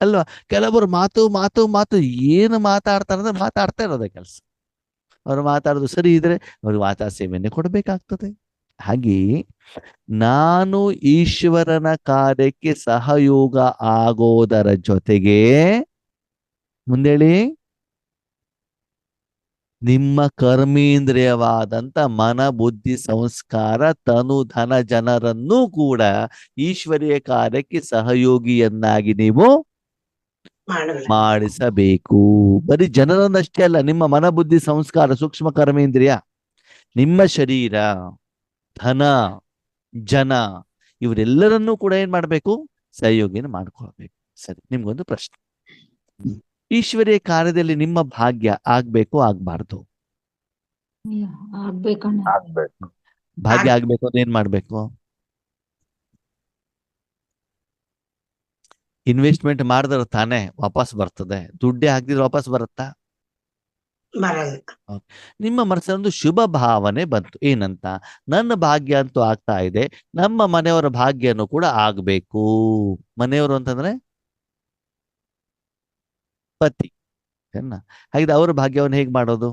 ಅಲ್ವಾ? ಕೆಲವರು ಮಾತು ಮಾತು ಮಾತು ಏನು ಮಾತಾಡ್ತಾರೆ ಅಂದ್ರೆ ಮಾತಾಡ್ತಾ ಇರೋದೇ ಕೆಲಸ. ಅವ್ರು ಮಾತಾಡೋದು ಸರಿ ಇದ್ರೆ ಅವ್ರಿಗೆ ಮಾತಾ ಸೇವೆಯನ್ನೇ ಕೊಡಬೇಕಾಗ್ತದೆ. ಹಾಗೆ ನಾನು ಈಶ್ವರನ ಕಾರ್ಯಕ್ಕೆ ಸಹಯೋಗ ಆಗೋದರ ಜೊತೆಗೆ ಮುಂದೇಳಿ ನಿಮ್ಮ ಕರ್ಮೇಂದ್ರಿಯವಾದಂತ ಮನ ಬುದ್ಧಿ ಸಂಸ್ಕಾರ ತನು ಧನ ಜನರನ್ನೂ ಕೂಡ ಈಶ್ವರೀಯ ಕಾರ್ಯಕ್ಕೆ ಸಹಯೋಗಿಯನ್ನಾಗಿ ನೀವು ಮಾಡಿಸಬೇಕು. ಬರೀ ಜನರನ್ನಷ್ಟೇ ಅಲ್ಲ, ನಿಮ್ಮ ಮನ ಬುದ್ಧಿ ಸಂಸ್ಕಾರ ಸೂಕ್ಷ್ಮ ಕರ್ಮೇಂದ್ರಿಯ, ನಿಮ್ಮ ಶರೀರ, ಧನ, ಜನ, ಇವರೆಲ್ಲರನ್ನೂ ಕೂಡ ಏನ್ ಮಾಡ್ಬೇಕು, ಸಹಯೋಗಿನ ಮಾಡ್ಕೊಳ್ಬೇಕು. ಸರಿ, ನಿಮ್ಗೊಂದು ಪ್ರಶ್ನೆ, ಈಶ್ವರೀಯ ಕಾರ್ಯದಲ್ಲಿ ನಿಮ್ಮ ಭಾಗ್ಯ ಆಗ್ಬೇಕು ಆಗ್ಬಾರ್ದು? ಆಗ್ಬೇಕಣ್ಣ. ಭಾಗ್ಯ ಆಗ್ಬೇಕು ಅಂದ್ರೆ ಏನ್ ಮಾಡ್ಬೇಕು? ಇನ್ವೆಸ್ಟ್ಮೆಂಟ್ ಮಾಡಿದ್ರೆ ತಾನೇ ವಾಪಸ್ ಬರ್ತದೆ, ದುಡ್ಡೇ ಹಾಕಿದ್ರೆ ವಾಪಸ್ ಬರುತ್ತಾ? ನಿಮ್ಮ ಮನಸ್ಸಲ್ಲೊಂದು ಶುಭ ಭಾವನೆ ಬಂತು, ಏನಂತ, ನನ್ನ ಭಾಗ್ಯ ಅಂತೂ ಆಗ್ತಾ ಇದೆ, ನಮ್ಮ ಮನೆಯವರ ಭಾಗ್ಯನೂ ಕೂಡ ಆಗ್ಬೇಕು. ಮನೆಯವರು ಅಂತಂದ್ರೆ ಪತಿ, ಹಾಗಿದ್ರೆ ಅವರ ಭಾಗ್ಯವನ್ನು ಹೇಗೆ ಮಾಡೋದು?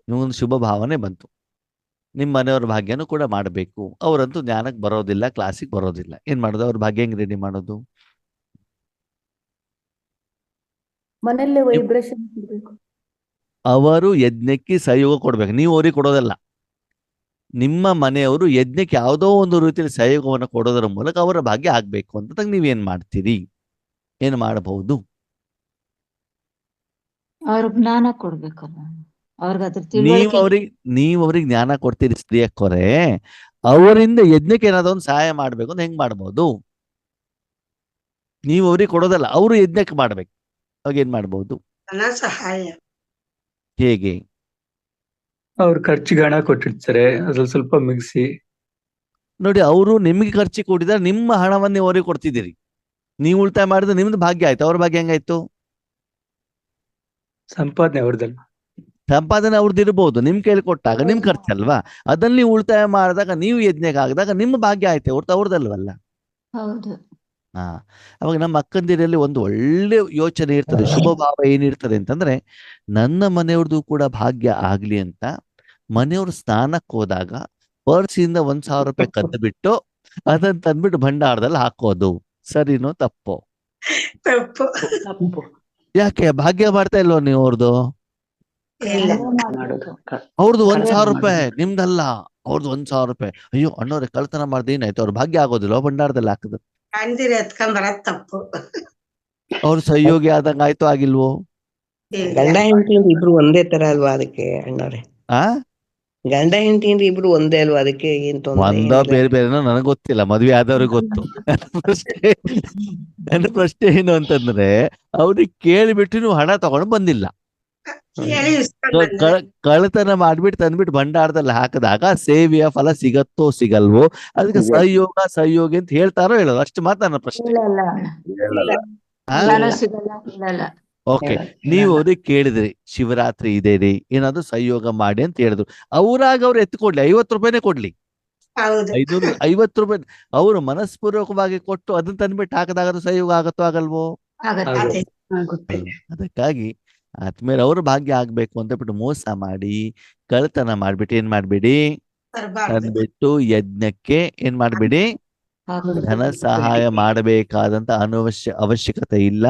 ನಿಮಗೊಂದು ಶುಭ ಭಾವನೆ ಬಂತು, ನಿಮ್ಮ ಮನೆಯವ್ರ ಭಾಗ್ಯನೂ ಕೂಡ ಮಾಡಬೇಕು, ಅವರಂತೂ ಜ್ಞಾನಕ್ಕೆ ಬರೋದಿಲ್ಲ, ಕ್ಲಾಸಿಗೆ ಬರೋದಿಲ್ಲ, ಏನ್ ಮಾಡೋದು? ಅವ್ರ ಭಾಗ್ಯ ಹೆಂಗ್ ರೆಡಿ ಮಾಡೋದು? ಮನೆಯಲ್ಲೇ ವೈಬ್ರೇಷನ್ ಕೊಡ್ಬೇಕು. ಅವರು ಯಜ್ಞಕ್ಕೆ ಸಹಯೋಗ ಕೊಡ್ಬೇಕು, ನೀವು ಅವ್ರಿಗೆ ಕೊಡೋದಲ್ಲ. ನಿಮ್ಮ ಮನೆಯವರು ಯಜ್ಞಕ್ಕೆ ಯಾವುದೋ ಒಂದು ರೀತಿಯಲ್ಲಿ ಸಹಯೋಗವನ್ನು ಕೊಡೋದರ ಮೂಲಕ ಅವರ ಭಾಗ್ಯ ಆಗ್ಬೇಕು ಅಂತ ನೀವೇನ್ ಮಾಡ್ತೀರಿ? ಏನು ಮಾಡಬಹುದು? ಅವ್ರ ಜ್ಞಾನ ಕೊಡ್ಬೇಕಲ್ಲ, ಅವ್ರಿಗೆ ಅದ್ರ ನೀವು ತಿಳುವಳಿಕೆ. ಅವ್ರಿಗೆ ಜ್ಞಾನ ಕೊಡ್ತೀರಿ ಸ್ತ್ರೀಯಕ್ಕರೆ, ಅವರಿಂದ ಯಜ್ಞಕ್ಕೆ ಏನಾದ್ರು ಒಂದು ಸಹಾಯ ಮಾಡ್ಬೇಕು ಅಂತ ಹೆಂಗ್ ಮಾಡ್ಬೋದು? ನೀವು ಅವ್ರಿಗೆ ಕೊಡೋದಲ್ಲ, ಅವರು ಯಜ್ಞಕ್ಕೆ ಮಾಡ್ಬೇಕು, ಅವಾಗ ಏನ್ ಮಾಡ್ಬೋದು? ಧನ ಸಹಾಯ. ಹೇಗೆ? ಅವ್ರ ಖರ್ಚಿಗೆ ಹಣ ಕೊಟ್ಟಿರ್ತಾರೆ, ಅದ್ರಲ್ಲಿ ಸ್ವಲ್ಪ ಮಿಗಿಸಿ. ನೋಡಿ, ಅವರು ನಿಮ್ಗೆ ಖರ್ಚಿ ಕೊಟ್ಟಿದ್ದಾರೆ, ನಿಮ್ಮ ಹಣವನ್ನ ನೀವು ಅವ್ರಿಗೆ ಕೊಡ್ತಿದ್ದೀರಿ. ನೀವು ಉಳಿತಾಯ ಮಾಡಿದ್ರೆ ನಿಮ್ದು ಭಾಗ್ಯ ಆಯ್ತು, ಅವ್ರ ಭಾಗ್ಯ ಹೆಂಗಾಯ್ತು? ಸಂಪಾದನೆ ಅವ್ರದಲ್ಲ. ಸಂಪಾದನೆ ಅವ್ರದ್ದು ಇರ್ಬೋದು, ನಿಮ್ ಕೈಲಿ ಕೊಟ್ಟಾಗ ನಿಮ್ ಖರ್ಚಲ್ವಾ, ಅದನ್ನ ನೀವು ಉಳಿತಾಯ ಮಾಡಿದಾಗ ನೀವು ಯಜ್ಞಕ್ಕೆ ಆಗಿದಾಗ ನಿಮ್ಮ ಭಾಗ್ಯ ಆಯ್ತು, ಹೊರತು ಅವ್ರದಲ್ವಲ್ಲ. ಹೌದು. ಹಾ, ಅವಾಗ ನಮ್ಮ ಅಕ್ಕಂದಿರಲ್ಲಿ ಒಂದು ಒಳ್ಳೆ ಯೋಚನೆ ಇರ್ತದೆ, ಶುಭ ಭಾವ ಏನಿರ್ತದೆ ಅಂತಂದ್ರೆ, ನನ್ನ ಮನೆಯವ್ರದ್ದು ಕೂಡ ಭಾಗ್ಯ ಆಗ್ಲಿ ಅಂತ ಮನೆಯವ್ರು ಸ್ನಾನಕ್ಕೆ ಹೋದಾಗ ಪರ್ಸಿಂದ 1,000 ರೂಪಾಯಿ ಕದ್ದು ಬಿಟ್ಟು ಅದನ್ನ ತಂದ್ಬಿಟ್ಟು ಭಂಡಾರದಲ್ಲಿ ಹಾಕೋದು ಸರಿನೋ ತಪ್ಪೋ? ತಪ್ಪು. ಯಾಕೆ ಭಾಗ್ಯ ಮಾಡ್ತಾ ಇಲ್ವೋ ನೀವು ಅವ್ರದ್ದು? ಇಲ್ಲ. ಅವ್ರದ್ದು 1,000 ರೂಪಾಯಿ, ನಿಮ್ದಲ್ಲ. ಅವ್ರದ್ದು 1,000 ರೂಪಾಯಿ. ಅಯ್ಯೋ ಅಣ್ಣವ್ರೆ, ಕಳ್ತನ ಮಾಡ್ದೆ ಏನಾಯ್ತು? ಅವ್ರ ಭಾಗ್ಯ ಆಗೋದಿಲ್ಲ, ಭಂಡಾರದಲ್ಲಿ ಹಾಕಿದ್ರು. ಕಾಣ್ದಿರಿ ಎತ್ಕೊಂಡ್ ಬರದ್ ತಪ್ಪು. ಅವ್ರು ಸಹಯೋಗಿ ಆದಂಗ ಆಯ್ತು ಆಗಿಲ್ವೋ? ಗಂಡ ಹೆಂಡತಿ ಇಬ್ರು ಒಂದೇ ತರ ಅಲ್ವಾ, ಅದಕ್ಕೆ ಅಣ್ಣವ್ರೆ? ಆ ಗಂಡ ಹೆಂಡತಿ ಇಬ್ರು ಒಂದೇ ಅಲ್ವಾ, ಅದಕ್ಕೆ ಏನ್ ತೊಂದ್ರೆ ಒಂದ ಬೇರೆ ಬೇರೆನೋ ನನಗ್ ಗೊತ್ತಿಲ್ಲ, ಮದ್ವೆ ಆದವ್ರಿಗೆ ಗೊತ್ತು. ನನ್ನ ಪ್ರಶ್ನೆ ಏನು ಅಂತಂದ್ರೆ, ಅವ್ರಿಗೆ ಕೇಳಿಬಿಟ್ಟು ನೀವು ಹಣ ತಗೊಂಡು ಬಂದಿಲ್ಲ, ಹೇಳಿ ಇಸ್ಕೊಂಡ್ ಬಂದೆ. ಕಳ್ಳತನ ಮಾಡ್ಬಿಟ್ಟು ತಂದ್ಬಿಟ್ಟು ಭಂಡಾರದಲ್ಲಿ ಹಾಕಿದಾಗ ಸೇವೆಯ ಫಲ ಸಿಗತ್ತೋ ಸಿಗಲ್ವೋ? ಅದಕ್ಕೆ ಸಹಯೋಗಿ ಅಂತ ಹೇಳ್ತಾರೋ ಹೇಳೋದು? ಅಷ್ಟು ಮಾತ್ರ ನನ್ನ ಪ್ರಶ್ನೆ. ಸಿಗಲ್ಲ. ಓಕೆ, ನೀವು ಅವ್ರಿಗೆ ಕೇಳಿದ್ರಿ ಶಿವರಾತ್ರಿ ಇದೆ ರೀ, ಏನಾದ್ರು ಸಹಯೋಗ ಮಾಡಿ ಅಂತ ಹೇಳಿದ್ರು, ಅವ್ರಾಗ ಅವ್ರು ಎತ್ಕೊಡ್ಲಿ, 50 ರೂಪಾಯಿನೇ ಕೊಡ್ಲಿ, ಹೌದು. 550 ರೂಪಾಯಿ ಅವರು ಮನಸ್ಪೂರ್ವಕವಾಗಿ ಕೊಟ್ಟು ಅದನ್ನ ತಂದ್ಬಿಟ್ಟು ಹಾಕಿದಾಗ ಅದು ಸಹಯೋಗ ಆಗತ್ತೋ ಆಗಲ್ವೋ? ಅದೇ. ಅದಕ್ಕಾಗಿ ಆದ್ಮೇಲೆ ಅವ್ರ ಭಾಗ್ಯ ಆಗ್ಬೇಕು ಅಂತ ಬಿಟ್ಟು ಮೋಸ ಮಾಡಿ ಕಳ್ತನ ಮಾಡ್ಬಿಟ್ಟು ಏನ್ ಮಾಡ್ಬೇಡಿ, ತರ್ಬಾರ್ದು. ತಂದ್ಬಿಟ್ಟು ಯಜ್ಞಕ್ಕೆ ಏನ್ ಮಾಡ್ಬೇಡಿ, ಧನ ಸಹಾಯ ಮಾಡಬೇಕಾದಂತ ಅವಶ್ಯಕತೆ ಇಲ್ಲ.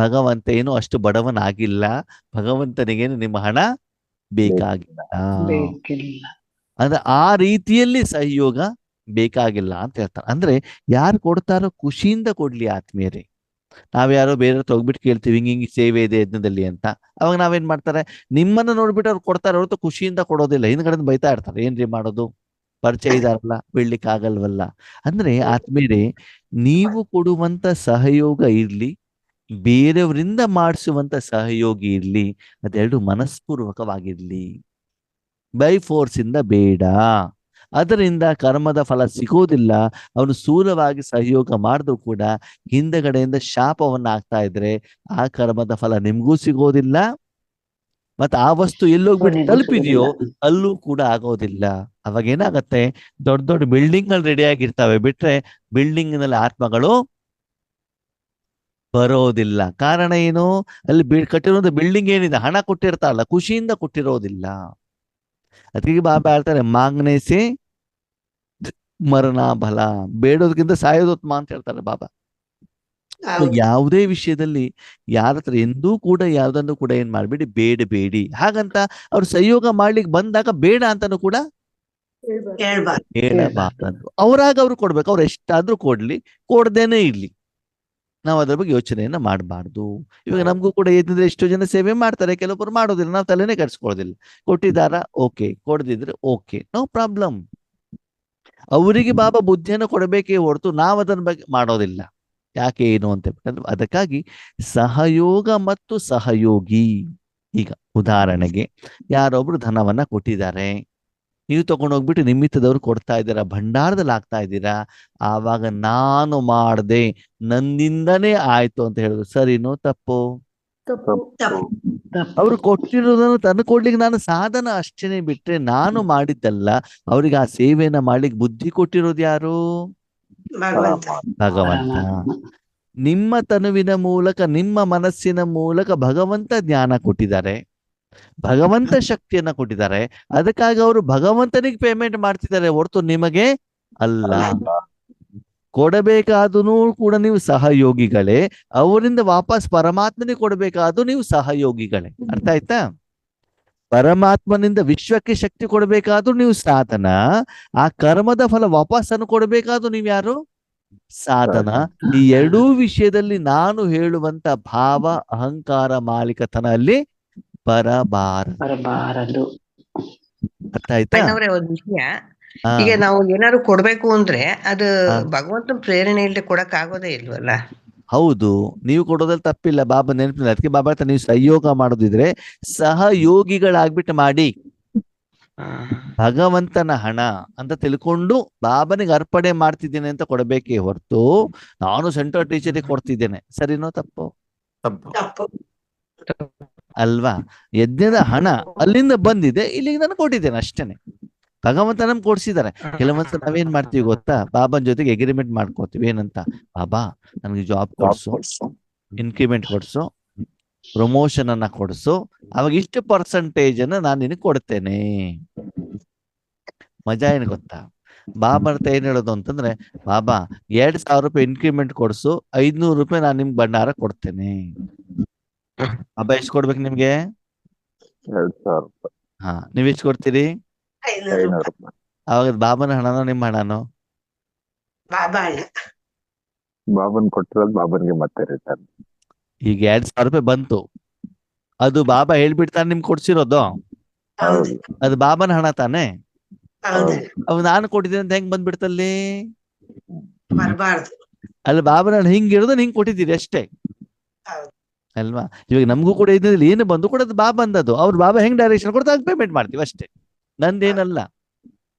ಭಗವಂತ ಏನು ಅಷ್ಟು ಬಡವನಾಗಿಲ್ಲ, ಭಗವಂತನಿಗೇನು ನಿಮ್ಮ ಹಣ ಬೇಕಾಗಿಲ್ಲ. ಅಂದ್ರೆ ಆ ರೀತಿಯಲ್ಲಿ ಸಹಯೋಗ ಬೇಕಾಗಿಲ್ಲ ಅಂತ ಹೇಳ್ತಾರೆ. ಅಂದ್ರೆ ಯಾರು ಕೊಡ್ತಾರೋ ಖುಷಿಯಿಂದ ಕೊಡ್ಲಿ ಆತ್ಮೀಯರೇ. ನಾವ್ಯಾರೋ ಬೇರೆ ಹೋಗ್ಬಿಟ್ಟು ಕೇಳ್ತೀವಿ, ಹಿಂಗ್ ಸೇವೆ ಇದೆ ಯಜ್ಞದಲ್ಲಿ ಅಂತ, ಅವಾಗ ನಾವೇನ್ ಮಾಡ್ತಾರೆ, ನಿಮ್ಮನ್ನ ನೋಡ್ಬಿಟ್ಟು ಅವ್ರು ಕೊಡ್ತಾರೆ ಹೊರತು ಖುಷಿಯಿಂದ ಕೊಡೋದಿಲ್ಲ, ಹಿಂದ್ಗಡೆ ಬೈತಾ ಇರ್ತಾರೆ, ಏನ್ರಿ ಮಾಡೋದು, ಪರಿಚಯ ಇದಾರಲ್ಲ, ಬಿಡ್ಲಿಕ್ಕೆ ಆಗಲ್ವಲ್ಲ. ಅಂದ್ರೆ ಆತ್ಮೀಯರೇ, ನೀವು ಕೊಡುವಂತ ಸಹಯೋಗ ಇರ್ಲಿ, ಬೇರೆಯವರಿಂದ ಮಾಡಿಸುವಂತ ಸಹಯೋಗಿ ಇರ್ಲಿ, ಅದೆರಡು ಮನಸ್ಪೂರ್ವಕವಾಗಿರ್ಲಿ, ಬೈ ಫೋರ್ಸ್ ಇಂದ ಬೇಡ. ಅದರಿಂದ ಕರ್ಮದ ಫಲ ಸಿಗೋದಿಲ್ಲ. ಅವನು ಸ್ಥೂಲವಾಗಿ ಸಹಯೋಗ ಮಾಡಿದ್ರು ಕೂಡ ಹಿಂದಗಡೆಯಿಂದ ಶಾಪವನ್ನ ಆಗ್ತಾ ಇದ್ರೆ ಆ ಕರ್ಮದ ಫಲ ನಿಮ್ಗೂ ಸಿಗೋದಿಲ್ಲ, ಮತ್ತೆ ಆ ವಸ್ತು ಎಲ್ಲೋಗ್ಬಿಟ್ಟು ತಲುಪಿದೆಯೋ ಅಲ್ಲೂ ಕೂಡ ಆಗೋದಿಲ್ಲ. ಅವಾಗ ಏನಾಗತ್ತೆ, ದೊಡ್ಡ ದೊಡ್ಡ ಬಿಲ್ಡಿಂಗ್ ಗಳು ರೆಡಿ ಆಗಿರ್ತಾವೆ, ಬಿಟ್ರೆ ಬಿಲ್ಡಿಂಗ್ ನಲ್ಲಿ ಆತ್ಮಗಳು ಬರೋದಿಲ್ಲ. ಕಾರಣ ಏನು? ಅಲ್ಲಿ ಕಟ್ಟಿರೋದು ಬಿಲ್ಡಿಂಗ್ ಏನಿದೆ, ಹಣ ಕೊಟ್ಟಿರ್ತಾರಲ್ಲ, ಖುಷಿಯಿಂದ ಕೊಟ್ಟಿರೋದಿಲ್ಲ. ಅದಕ್ಕೆ ಬಾಬಾ ಹೇಳ್ತಾರೆ, ಮಾಂಗನೆ ಸೆ ಮರಣ ಬಲ, ಬೇಡೋದಕ್ಕಿಂತ ಸಾಯೋದೋತ್ಮ ಅಂತ ಹೇಳ್ತಾರೆ ಬಾಬಾ. ಹೌದು. ಯಾವುದೇ ವಿಷಯದಲ್ಲಿ ಯಾರ ಹತ್ರ ಎಂದೂ ಕೂಡ ಯಾವ್ದನ್ನು ಕೂಡ ಏನ್ ಮಾಡ್ಬೇಡಿ, ಬೇಡಬೇಡಿ. ಹಾಗಂತ ಅವ್ರು ಸಹಯೋಗ ಮಾಡ್ಲಿಕ್ಕೆ ಬಂದಾಗ ಬೇಡ ಅಂತಾನು ಕೂಡ ಹೇಳ್ಬಾರ್ದು. ಹೇಳಬಾರದು. ಅವ್ರಾಗ ಅವ್ರು ಕೊಡ್ಬೇಕು, ಅವ್ರು ಎಷ್ಟಾದ್ರೂ ಕೊಡ್ಲಿ, ಕೊಡ್ದೇನೆ ಇರ್ಲಿ, ನಾವು ಅದ್ರ ಬಗ್ಗೆ ಯೋಚನೆಯನ್ನ ಮಾಡಬಾರ್ದು. ಇವಾಗ ನಮಗೂ ಕೂಡ ಏನಿದ್ರೆ ಎಷ್ಟೋ ಜನ ಸೇವೆ ಮಾಡ್ತಾರೆ, ಕೆಲವೊಬ್ರು ಮಾಡೋದಿಲ್ಲ, ನಾವು ತಲೆನೇ ಕೆಡ್ಸ್ಕೊಳ್ಳೋದಿಲ್ಲ. ಕೊಟ್ಟಿದಾರ ಓಕೆ, ಕೊಡದಿದ್ರೆ ಓಕೆ, ನೋ ಪ್ರಾಬ್ಲಮ್. ಅವರಿಗೆ ಬಾಬಾ ಬುದ್ಧಿಯನ್ನು ಕೊಡಬೇಕೇ ಹೊರತು ನಾವು ಅದನ್ನ ಬಗ್ಗೆ ಮಾಡೋದಿಲ್ಲ. ಯಾಕೆ ಏನು ಅಂತ ಹೇಳ್ಬಿಟ್ಟು, ಅದಕ್ಕಾಗಿ ಸಹಯೋಗ ಮತ್ತು ಸಹಯೋಗಿ. ಈಗ ಉದಾಹರಣೆಗೆ ಯಾರೊಬ್ರು ಧನವನ್ನ ಕೊಟ್ಟಿದ್ದಾರೆ, ನೀವು ತಗೊಂಡೋಗ್ಬಿಟ್ಟು ನಿಮಿತ್ತದವ್ರು ಕೊಡ್ತಾ ಇದ್ದೀರಾ, ಭಂಡಾರದಲ್ಲಿ ಹಾಕ್ತಾ ಇದ್ದೀರಾ, ಆವಾಗ ನಾನು ಮಾಡ್ದೆ, ನನ್ನಿಂದನೇ ಆಯ್ತು ಅಂತ ಹೇಳಿದ್ರು, ಸರಿನೋ ತಪ್ಪೋ? ಅವ್ರು ಕೊಟ್ಟಿರೋದನ್ನು ತಂದು ಕೊಡ್ಲಿಕ್ಕೆ ನಾನು ಸಾಧನ ಅಷ್ಟೇನೆ, ಬಿಟ್ರೆ ನಾನು ಮಾಡಿದ್ದಲ್ಲ. ಅವ್ರಿಗೆ ಆ ಸೇವೆಯನ್ನ ಮಾಡ್ಲಿಕ್ಕೆ ಬುದ್ಧಿ ಕೊಟ್ಟಿರೋದು ಯಾರು? ಭಗವಂತ. ಭಗವಂತ. ನಿಮ್ಮ ತನುವಿನ ಮೂಲಕ, ನಿಮ್ಮ ಮನಸ್ಸಿನ ಮೂಲಕ ಭಗವಂತ ಜ್ಞಾನ ಕೊಟ್ಟಿದ್ದಾರೆ, ಭಗವಂತ ಶಕ್ತಿಯನ್ನ ಕೊಟ್ಟಿದ್ದಾರೆ. ಅದಕ್ಕಾಗಿ ಅವರು ಭಗವಂತನಿಗೆ ಪೇಮೆಂಟ್ ಮಾಡ್ತಿದ್ದಾರೆ ಹೊರತು ನಿಮಗೆ ಅಲ್ಲ. ಕೊಡಬೇಕಾದೂ ಕೂಡ ನೀವು ಸಹಯೋಗಿಗಳೇ, ಅವರಿಂದ ವಾಪಸ್ ಪರಮಾತ್ಮನಿಗೆ ಕೊಡಬೇಕಾದ್ರೂ ನೀವು ಸಹಯೋಗಿಗಳೇ. ಅರ್ಥ ಆಯ್ತಾ? ಪರಮಾತ್ಮನಿಂದ ವಿಶ್ವಕ್ಕೆ ಶಕ್ತಿ ಕೊಡಬೇಕಾದ್ರೂ ನೀವು ಸಾಧನ, ಆ ಕರ್ಮದ ಫಲ ವಾಪಸ್ಸನ್ನು ಕೊಡಬೇಕಾದ್ರೂ ನೀವು ಯಾರು? ಸಾಧನ. ಈ ಎರಡೂ ವಿಷಯದಲ್ಲಿ ನಾನು ಹೇಳುವಂತ ಭಾವ ಅಹಂಕಾರ ಮಾಲೀಕತನ ಅಲ್ಲಿ ಬರಬಾರದು. ಅರ್ಥ ಆಯ್ತಾ? ಅಣ್ಣವ್ರೆ ಒಂದ್ ವಿಷಯ, ಹಾ. ಈಗ ನಾವು ಏನಾದ್ರು ಕೊಡ್ಬೇಕು ಅಂದ್ರೆ ಅದು ಹಾ. ಭಗವಂತನ ಪ್ರೇರಣೆ ಇಲ್ಲದೆ ಕೊಡಕ್ ಆಗೋದೇ ಇಲ್ವಲ್ಲ. ಹೌದು, ನೀವು ಕೊಡೋದ್ರಲ್ಲಿ ತಪ್ಪಿಲ್ಲ, ಬಾಬಾ ನೆನಪಿಲ್ಲ. ಅದಕ್ಕೆ ಬಾಬಾ ಹೇಳ್ತಾರೆ, ನೀವು ಸಹಯೋಗ ಮಾಡೋದಿದ್ರೆ ಸಹಯೋಗಿಗಳಾಗ್ಬಿಟ್ಟು ಮಾಡಿ. ಭಗವಂತನ ಹಣ ಅಂತ ತಿಳ್ಕೊಂಡು ಬಾಬನಿಗೆ ಅರ್ಪಣೆ ಮಾಡ್ತಿದ್ದೇನೆ ಅಂತ ಕೊಡಬೇಕೇ ಹೊರತು ನಾನು ಸೆಂಟರ್ ಟೀಚರಿಗೆ ಕೊಡ್ತಿದ್ದೇನೆ, ಸರಿನೋ ತಪ್ಪು? ತಪ್ಪು. ಅಲ್ವಾ? ಯಜ್ಞದ ಹಣ ಅಲ್ಲಿಂದ ಬಂದಿದೆ, ಇಲ್ಲಿಗೆ ನಾನು ಕೊಟ್ಟಿದ್ದೇನೆ ಅಷ್ಟೇನೆ. ಭಗವಂತ ನಮ್ಗೆ ಕೊಡ್ಸಿದ್ದಾರೆ. ಕೆಲವೊಂದ್ಸಲ ನಾವೇನ್ ಮಾಡ್ತೀವಿ ಗೊತ್ತಾ? ಬಾಬಾನ್ ಜೊತೆಗೆ ಎಗ್ರಿಮೆಂಟ್ ಮಾಡ್ಕೋತೀವಿ. ಏನಂತ? ಬಾಬಾ ನನಗೆ ಜಾಬ್ ಕೊಡ್ಸು, ಇನ್ಕ್ರಿಮೆಂಟ್ ಕೊಡ್ಸು, ಪ್ರಮೋಷನ್ ಅನ್ನ ಕೊಡ್ಸು, ಅವಾಗ ಇಷ್ಟು ಪರ್ಸೆಂಟೇಜ್ ಅನ್ನ ನಾನು ನಿನಗೆ ಕೊಡ್ತೇನೆ. ಮಜಾ ಏನ್ ಗೊತ್ತಾ? ಬಾಬಾ ಅಂತ ಏನ್ ಹೇಳೋದು ಅಂತಂದ್ರೆ, ಬಾಬಾ 2,000 ರೂಪಾಯಿ ಇನ್ಕ್ರಿಮೆಂಟ್ ಕೊಡ್ಸು, 500 ರೂಪಾಯಿ ನಾನು ನಿಮ್ಗೆ ಭಂಡಾರ ಕೊಡ್ತೇನೆ. ಬಾಬಾ ಎಷ್ಟು ಕೊಡ್ಬೇಕು ನಿಮ್ಗೆ? 2,000 ರೂಪಾಯಿ. ಹಾ, ನೀವ್ ಎಷ್ಟು ಕೊಡ್ತೀರಿ? 500 500 ರೂಪಾಯಿ. ರೂಪಾಯಿ. ಅವಾಗ ಬಾಬನ ಹಣನೋ ನಿಮ್ಮ ಹಣನೋ? ಬಾಬಾ ಅಣ್ಣ. ಬಾಬನ್ ಕೊಟ್ಟಿರೋದು ಬಾಬನ್ಗೆ ಮತ್ತೆ ರಿಟರ್ನ್. ಈಗ 2,000 ರೂಪಾಯಿ ಬಂತು, ಅದು ಬಾಬಾ ಹೇಳ್ಬಿಡ್ತಾನೆ ನಿಮ್ಗೆ ಕೊಡ್ಸಿರೋದು, ಹೌದು ಅದು ಬಾಬನ ಹಣ ತಾನೆ. ಹೌದು ಅವಾಗ ನಾನು ಕೊಟ್ಟಿದ್ದೀನಿ ಅಂತ ಹೆಂಗ್ ಬಂದ್ಬಿಡ್ತಲ್ಲಿ? ಬರಬಾರ್ದು. ಅಲ್ಲಿ ಬಾಬನ ಹಣ ಹಿಂಗಿರೋದು ಹಿಂಗ್ ಕೊಟ್ಟಿದ್ದೀರಿ ಅಷ್ಟೇ ಹೌದು. ಅಲ್ವಾ? ಇವಾಗ ನಮಗೂ ಕೂಡ ಇದ್ರಲ್ಲಿ ಏನು ಬಂದು ಕೂಡ ಅದು ಬಾಬಾ ಅಂದದ್ದು, ಅವ್ರು ಬಾಬಾ ಹೆಂಗ್ ಡೈರೆಕ್ಷನ್ ಕೊಡ್ತಾ ಪೇಮೆಂಟ್ ಮಾಡ್ತೀವಿ ಅಷ್ಟೇ, ನಂದೇನಲ್ಲ.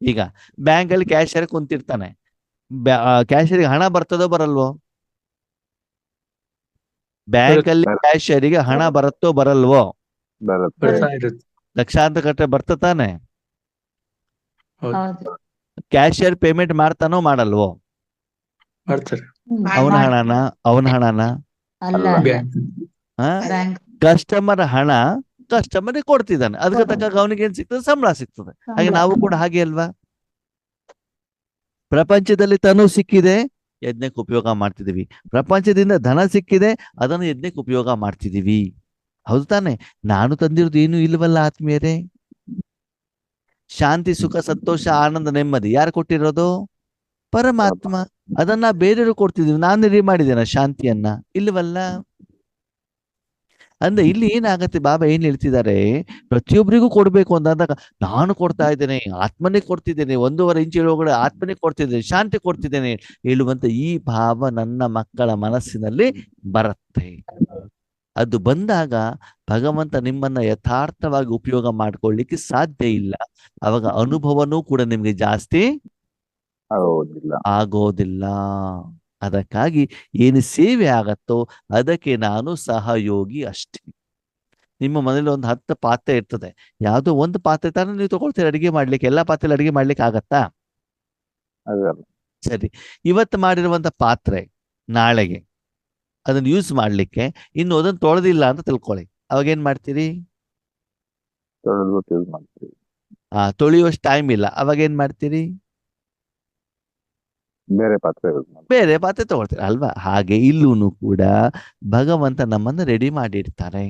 ಈಗ ಬ್ಯಾಂಕ್ ಅಲ್ಲಿ ಕ್ಯಾಶಿಯರ್ ಕುಂತಿರ್ತಾನೆ, ಕ್ಯಾಶಿಯರ್ಗೆ ಹಣ ಬರ್ತದೋ ಬರಲ್ವೋ? ಬ್ಯಾಂಕ್ ಅಲ್ಲಿ ಕ್ಯಾಶಿಯರಿಗೆ ಹಣ ಬರುತ್ತೋ ಬರಲ್ವೋ? ಬರುತ್ತೆ. ಬರ್ತಾ ಇರುತ್ತೆ. ಲಕ್ಷಾಂತರ ಕಟ್ಟೆ ಬರ್ತಾನೆ. ಹೌದು. ಕ್ಯಾಶಿಯರ್ ಪೇಮೆಂಟ್ ಮಾಡ್ತಾನೋ ಮಾಡಲ್ವೋ? ಮಾಡ್ತಾರೆ. ಅವನ ಮಾಡ್ತಾರೆ. ಹಣನ ಅವನ ಹಣನ ಅಲ್ಲ ಬ್ಯಾಂಕ್ ಬ್ಯಾಂಕ್ ಕಸ್ಟಮರ್ ಹಣ ಕಸ್ಟಮರ್ ಕೊಡ್ತಿದ್ದಾನೆ, ಅದಕ್ಕೆ ತಕ್ಕ ಅವನಿಗೆ ಏನ್ ಸಿಗ್ತದೆ? ಸಂಬಳ ಸಿಗ್ತದೆ. ಹಾಗೆ ನಾವು ಕೂಡ ಹಾಗೆ ಅಲ್ವಾ? ಪ್ರಪಂಚದಲ್ಲಿ ತನು ಸಿಕ್ಕಿದೆ, ಯಜ್ಞಕ್ಕೆ ಉಪಯೋಗ ಮಾಡ್ತಿದೀವಿ. ಪ್ರಪಂಚದಿಂದ ಧನ ಸಿಕ್ಕಿದೆ, ಅದನ್ನು ಯಜ್ಞಕ್ಕೆ ಉಪಯೋಗ ಮಾಡ್ತಿದೀವಿ. ಹೌದು ತಾನೆ? ನಾನು ತಂದಿರೋದು ಏನು ಇಲ್ವಲ್ಲ ಆತ್ಮೀಯರೇ. ಶಾಂತಿ, ಸುಖ, ಸಂತೋಷ, ಆನಂದ, ನೆಮ್ಮದಿ ಯಾರು ಕೊಟ್ಟಿರೋದು? ಪರಮಾತ್ಮ. ಅದನ್ನ ಬೇರೆಯವರು ಕೊಡ್ತಿದೀವಿ, ನಾನು ರೆಡಿ ಮಾಡಿದ್ದೇನೆ ಶಾಂತಿಯನ್ನ? ಇಲ್ವಲ್ಲ. ಅಂದ್ರೆ ಇಲ್ಲಿ ಏನಾಗತ್ತೆ, ಬಾಬಾ ಏನ್ ಹೇಳ್ತಿದ್ದಾರೆ, ಪ್ರತಿಯೊಬ್ಬರಿಗೂ ಕೊಡ್ಬೇಕು ಅಂದಾಗ ನಾನು ಕೊಡ್ತಾ ಇದ್ದೇನೆ, ಆತ್ಮನಿಗೆ ಕೊಡ್ತಿದ್ದೇನೆ, 1.5 ಇಂಚ್ ಒಳಗಡೆ ಆತ್ಮನಿಗೆ ಕೊಡ್ತಿದ್ದೇನೆ, ಶಾಂತಿ ಕೊಡ್ತಿದ್ದೇನೆ ಹೇಳುವಂತ ಈ ಭಾವ ನನ್ನ ಮಕ್ಕಳ ಮನಸ್ಸಿನಲ್ಲಿ ಬರುತ್ತೆ. ಅದು ಬಂದಾಗ ಭಗವಂತ ನಿಮ್ಮನ್ನ ಯಥಾರ್ಥವಾಗಿ ಉಪಯೋಗ ಮಾಡ್ಕೊಳ್ಳಿಕ್ಕೆ ಸಾಧ್ಯ ಇಲ್ಲ. ಅವಾಗ ಅನುಭವನೂ ಕೂಡ ನಿಮ್ಗೆ ಜಾಸ್ತಿ ಆಗೋದಿಲ್ಲ. ಅದಕ್ಕಾಗಿ ಏನು ಸೇವೆ ಆಗತ್ತೋ ಅದಕ್ಕೆ ನಾನು ಸಹಯೋಗಿ ಅಷ್ಟೇ. ನಿಮ್ಮ ಮನೇಲಿ ಒಂದು 10 ಪಾತ್ರೆ ಇರ್ತದೆ, ಯಾವುದೋ ಒಂದು ಪಾತ್ರೆ ತಾನೇ ನೀವು ತಗೊಳ್ತೀರಿ ಅಡಿಗೆ ಮಾಡ್ಲಿಕ್ಕೆ. ಎಲ್ಲಾ ಪಾತ್ರೆ ಅಡಿಗೆ ಮಾಡ್ಲಿಕ್ಕೆ ಆಗತ್ತಾ? ಸರಿ, ಇವತ್ತು ಮಾಡಿರುವಂತ ಪಾತ್ರೆ ನಾಳೆಗೆ ಅದನ್ನ ಯೂಸ್ ಮಾಡ್ಲಿಕ್ಕೆ ಇನ್ನು ಅದನ್ನ ತೊಳೆದಿಲ್ಲ ಅಂತ ತಿಳ್ಕೊಳ್ಳಿ, ಅವಾಗ ಏನ್ ಮಾಡ್ತೀರಿ? ತೊಳೆಯುವಷ್ಟು ಟೈಮ್ ಇಲ್ಲ, ಅವಾಗ ಏನ್ ಮಾಡ್ತೀರಿ? ಬೇರೆ ಪಾತ್ರೆ ತಗೊಳ್ತೀರಿ ಅಲ್ವಾ? ಹಾಗೆ ಇಲ್ಲೂ ಕೂಡ ಭಗವಂತ ನಮ್ಮನ್ನು ರೆಡಿ ಮಾಡಿರ್ತಾರೆ.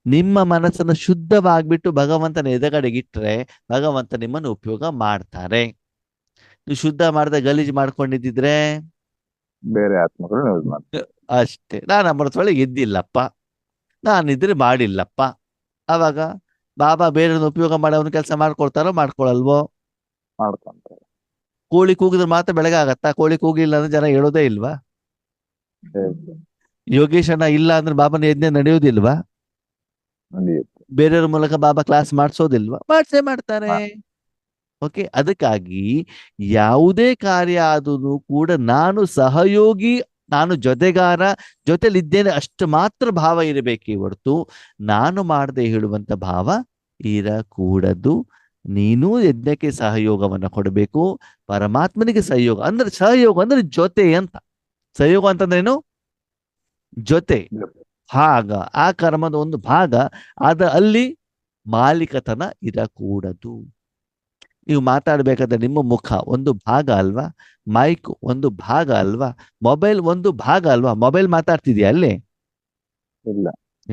ನಿಮ್ಮ ಮನಸ್ಸನ್ನು ಶುದ್ಧವಾಗ್ಬಿಟ್ಟು ಭಗವಂತನ ಎದುರುಗಡೆಗಿಟ್ರೆ ಭಗವಂತ ನಿಮ್ಮನ್ನು ಉಪಯೋಗ ಮಾಡ್ತಾರೆ. ನೀವು ಶುದ್ಧ ಮಾಡದೆ ಗಲೀಜು ಮಾಡ್ಕೊಂಡಿದ್ದಿದ್ರೆ ಬೇರೆ ಆತ್ಮಗಳು ಯೂಸ್ ಮಾಡ್ತಾರೆ ಅಷ್ಟೇ. ನಾನು ಅಮೃತೊಳಗೆ ಇದ್ದಿಲ್ಲಪ್ಪ, ನಾನಿದ್ರೆ ಮಾಡಿಲ್ಲಪ್ಪ, ಅವಾಗ ಬಾಬಾ ಬೇರೆ ಉಪಯೋಗ ಮಾಡಿ ಅವನ ಕೆಲಸ ಮಾಡ್ಕೊಳ್ತಾರೋ ಮಾಡ್ಕೊಳಲ್ವೋ? ಮಾಡ್ಕೊಂತಾರೆ. ಕೋಳಿ ಕೂಗಿದ್ರೆ ಮಾತ್ರ ಬೆಳಗ್ಗೆ ಆಗತ್ತಾ? ಕೋಳಿ ಕೂಗಿಲ್ಲ ಅಂದ್ರೆ ಜನ ಹೇಳೋದೇ ಇಲ್ವಾ? ಯೋಗೇಶ್ ಅಣ್ಣ ಇಲ್ಲ ಅಂದ್ರೆ ಬಾಬನ ಯಜ್ಞ ನಡೆಯೋದಿಲ್ವಾ? ಬೇರೆಯವ್ರ ಮೂಲಕ ಬಾಬಾ ಕ್ಲಾಸ್ ಮಾಡಿಸೋದಿಲ್ವಾ? ಮಾಡ್ಸೇ ಮಾಡ್ತಾರೆ. ಓಕೆ, ಅದಕ್ಕಾಗಿ ಯಾವುದೇ ಕಾರ್ಯ ಆದ್ರೂ ಕೂಡ ನಾನು ಸಹಯೋಗಿ, ನಾನು ಜೊತೆಗಾರ, ಜೊತೆಲಿದ್ದೇನೆ ಅಷ್ಟು ಮಾತ್ರ ಭಾವ ಇರಬೇಕೇ ಹೊರತು ನಾನು ಮಾಡದೆ ಹೇಳುವಂತ ಭಾವ ಇರಕೂಡದು. ನೀನು ಯಜ್ಞಕ್ಕೆ ಸಹಯೋಗವನ್ನ ಕೊಡಬೇಕು, ಪರಮಾತ್ಮನಿಗೆ ಸಹಯೋಗ ಅಂದ್ರೆ, ಸಹಯೋಗ ಅಂದ್ರೆ ಜೊತೆ ಅಂತ. ಸಹಯೋಗ ಅಂತಂದ್ರೇನು? ಜೊತೆ, ಭಾಗ, ಆ ಕರ್ಮದ ಒಂದು ಭಾಗ. ಅಲ್ಲಿ ಮಾಲೀಕತನ ಇರಕೂಡದು. ನೀವು ಮಾತಾಡ್ಬೇಕಾದ್ರೆ ನಿಮ್ಮ ಮುಖ ಒಂದು ಭಾಗ ಅಲ್ವಾ? ಮೈಕ್ ಒಂದು ಭಾಗ ಅಲ್ವಾ? ಮೊಬೈಲ್ ಒಂದು ಭಾಗ ಅಲ್ವಾ? ಮೊಬೈಲ್ ಮಾತಾಡ್ತಿದ್ಯಾ ಅಲ್ಲಿ?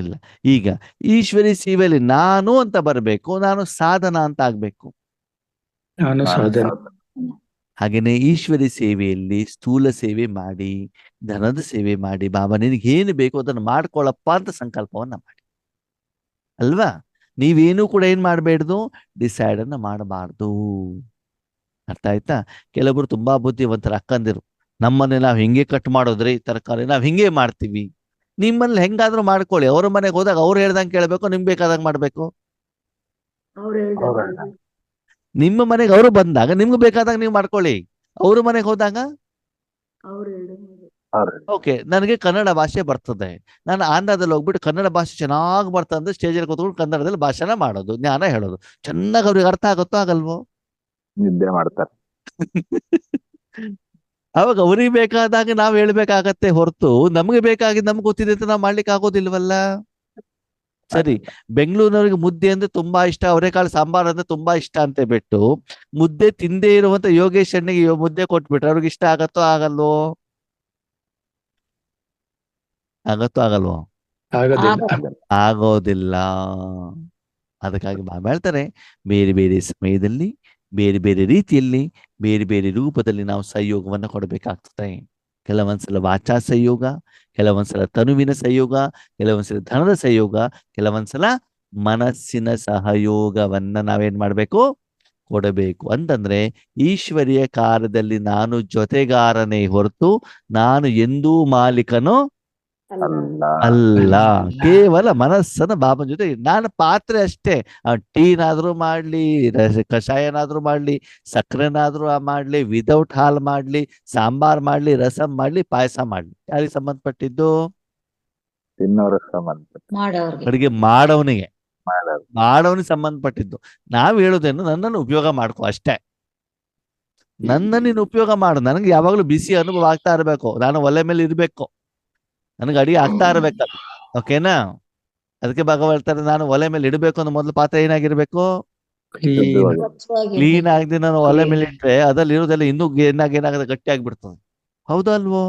ಇಲ್ಲ. ಈಗ ಈಶ್ವರಿ ಸೇವೆಯಲ್ಲಿ ನಾನು ಅಂತ ಬರಬೇಕು, ನಾನು ಸಾಧನ ಅಂತ ಆಗ್ಬೇಕು. ನಾನು ಸಾಧನೆ. ಹಾಗೇನೆ ಈಶ್ವರಿ ಸೇವೆಯಲ್ಲಿ ಸ್ಥೂಲ ಸೇವೆ ಮಾಡಿ, ಧನದ ಸೇವೆ ಮಾಡಿ, ಬಾಬಾ ನಿನಗೆ ಏನು ಬೇಕು ಅದನ್ನು ಮಾಡ್ಕೊಳ್ಳಪ್ಪ ಅಂತ ಸಂಕಲ್ಪವನ್ನ ಮಾಡಿ ಅಲ್ವಾ. ನೀವೇನು ಕೂಡ ಏನ್ ಮಾಡಬೇಡ್ದು, ಡಿಸೈಡ್ ಅನ್ನ ಮಾಡಬಾರ್ದು. ಅರ್ಥ ಆಯ್ತಾ? ಕೆಲವರು ತುಂಬಾ ಬುದ್ಧಿವಂತರ ಅಕ್ಕಂದಿರು, ನಮ್ಮನೆ ನಾವು ಹಿಂಗೆ ಕಟ್ ಮಾಡೋದ್ರಿ ತರಕಾರಿ, ನಾವು ಹಿಂಗೆ ಮಾಡ್ತೀವಿ. ನಿಮ್ಮಲ್ಲಿ ಹೆಂಗಾದ್ರೂ ಮಾಡ್ಕೊಳ್ಳಿ, ಅವ್ರ ಮನೆಗೆ ಹೋದಾಗ ಅವ್ರು ಹೇಳ್ದಂಗೆ ಕೇಳಬೇಕು, ನಿಮ್ಗೆ ಬೇಕಾದಂಗೆ ಮಾಡ್ಬೇಕು. ಅವ್ರು ಹೇಳ್ದಂಗೆ ನಿಮ್ಮ ಮನೆಗೆ ಅವರು ಬಂದಾಗ ನಿಮ್ಗೆ ಬೇಕಾದಾಗ ನೀವು ಮಾಡ್ಕೊಳ್ಳಿ, ಅವ್ರ ಮನೆಗೆ ಹೋದಾಗ ಅವ್ರು ಹೇಳ್ದಂಗೆ ಓಕೆ ನನಗೆ ಕನ್ನಡ ಭಾಷೆ ಬರ್ತದೆ, ನಾನು ಆಂಧ್ರದಲ್ಲಿ ಹೋಗ್ಬಿಟ್ಟು ಕನ್ನಡ ಭಾಷೆ ಚೆನ್ನಾಗಿ ಬರ್ತಂದ್ರೆ ಸ್ಟೇಜಲ್ಲಿ ಕೂತ್ಕೊಂಡು ಕನ್ನಡದಲ್ಲಿ ಭಾಷಣ ಮಾಡೋದು, ಜ್ಞಾನ ಹೇಳೋದು, ಚೆನ್ನಾಗಿ ಅವ್ರಿಗೆ ಅರ್ಥ ಆಗುತ್ತೋ ಆಗಲ್ವೋ? ನಿದ್ದೆ ಮಾಡ್ತಾರೆ. ಅವಾಗ ಅವ್ರಿಗೆ ಬೇಕಾದಾಗ ನಾವ್ ಹೇಳ್ಬೇಕಾಗತ್ತೆ ಹೊರತು ನಮ್ಗೆ ಬೇಕಾಗಿದ್ದು ನಮ್ಗೆ ಗೊತ್ತಿದೆ ಅಂತ ನಾವ್ ಮಾಡ್ಲಿಕ್ಕೆ ಆಗೋದಿಲ್ವಲ್ಲ. ಸರಿ, ಬೆಂಗಳೂರಿನವ್ರಿಗೆ ಮುದ್ದೆ ಅಂದ್ರೆ ತುಂಬಾ ಇಷ್ಟ, ಅವರೆಕಾಳು ಸಾಂಬಾರ್ ಅಂದ್ರೆ ತುಂಬಾ ಇಷ್ಟ ಅಂತ ಬಿಟ್ಟು ಮುದ್ದೆ ತಿಂದೇ ಇರುವಂತ ಯೋಗೇಶ್ ಅಣ್ಣಿಗೆ ಮುದ್ದೆ ಕೊಟ್ಬಿಟ್ರೆ ಅವ್ರಿಗೆ ಇಷ್ಟ ಆಗತ್ತೋ ಆಗಲ್ವೋ? ಆಗತ್ತೋ ಆಗಲ್ವೋ? ಆಗೋದಿಲ್ಲ. ಆಗೋದಿಲ್ಲ. ಅದಕ್ಕಾಗಿ ಬಾಬಾ ಹೇಳ್ತಾರೆ, ಬೇರೆ ಬೇರೆ ಸಮಯದಲ್ಲಿ ಬೇರೆ ಬೇರೆ ರೀತಿಯಲ್ಲಿ ಬೇರೆ ಬೇರೆ ರೂಪದಲ್ಲಿ ನಾವು ಸಹಯೋಗವನ್ನು ಕೊಡಬೇಕಾಗ್ತದೆ. ಕೆಲವೊಂದ್ಸಲ ವಾಚಾ ಸಹಯೋಗ, ಕೆಲವೊಂದ್ಸಲ ತನುವಿನ ಸಹಯೋಗ, ಕೆಲವೊಂದ್ಸಲ ಧನದ ಸಹಯೋಗ, ಕೆಲವೊಂದ್ಸಲ ಮನಸ್ಸಿನ ಸಹಯೋಗವನ್ನ ನಾವೇನ್ ಮಾಡ್ಬೇಕು, ಕೊಡಬೇಕು. ಅಂತಂದ್ರೆ ಈಶ್ವರಿಯ ಕಾರ್ಯದಲ್ಲಿ ನಾನು ಜೊತೆಗಾರನೇ ಹೊರತು ನಾನು ಎಂದೂ ಮಾಲೀಕನು ಅಲ್ಲ. ಅಲ್ಲ. ಕೇವಲ ಮನಸ್ಸನ್ನ ಬಾಬನ ಜೊತೆ ನಾನು ಪಾತ್ರೆ ಅಷ್ಟೇ. ಟೀನಾದ್ರೂ ಮಾಡ್ಲಿ, ಕಷಾಯನಾದ್ರೂ ಮಾಡ್ಲಿ, ಸಕ್ಕರೆನಾದ್ರೂ ಮಾಡ್ಲಿ, ವಿದೌಟ್ ಹಾಲ್ ಮಾಡ್ಲಿ, ಸಾಂಬಾರ್ ಮಾಡ್ಲಿ, ರಸಂ ಮಾಡ್ಲಿ, ಪಾಯಸ ಮಾಡ್ಲಿ, ಯಾರಿಗೆ ಸಂಬಂಧಪಟ್ಟಿದ್ದು? ತಿನ್ನೋರ ಸಂಬಂಧ ಮಾಡೋರ್ಗೆ. ಅಡಿಗೆ ಮಾಡೋನಿಗೆ, ಮಾಡೋದು. ಮಾಡೋನಿಗೆ ಸಂಬಂಧಪಟ್ಟಿದ್ದು. ನಾವ್ ಹೇಳೋದೇನು, ನನ್ನನ್ನು ಉಪಯೋಗ ಮಾಡ್ಕೊ ಅಷ್ಟೇ. ನನ್ನ ನೀನು ಉಪಯೋಗ ಮಾಡು, ನನಗೆ ಯಾವಾಗ್ಲೂ ಬಿಸಿ ಅನುಭವ ಆಗ್ತಾ ಇರ್ಬೇಕು, ನಾನು ಒಲೆ ಮೇಲೆ ಇರ್ಬೇಕು, ನನಗೆ ಅಡಿಗೆ ಆಗ್ತಾ ಇರ್ಬೇಕಲ್ಲ. ಓಕೆನಾ? ಅದಕ್ಕೆ ಭಾಗವ ಹೇಳ್ತಾರೆ, ನಾನು ಒಲೆ ಮೇಲೆ ಇಡಬೇಕು ಅನ್ನೋ ಮೊದಲು ಪಾತ್ರೆ ಏನಾಗಿರ್ಬೇಕು, ಕ್ಲೀನ್. ಕ್ಲೀನ್ ಆಗದೆ ನಾನು ಒಲೆ ಮೇಲೆ ಇಟ್ರೆ ಅದ್ರಲ್ಲಿ ಇರೋದೆಲ್ಲ ಇನ್ನೂ ಏನಾಗದೆ ಗಟ್ಟಿ ಆಗ್ಬಿಡ್ತದೆ. ಹೌದಾ ಅಲ್ವೋ?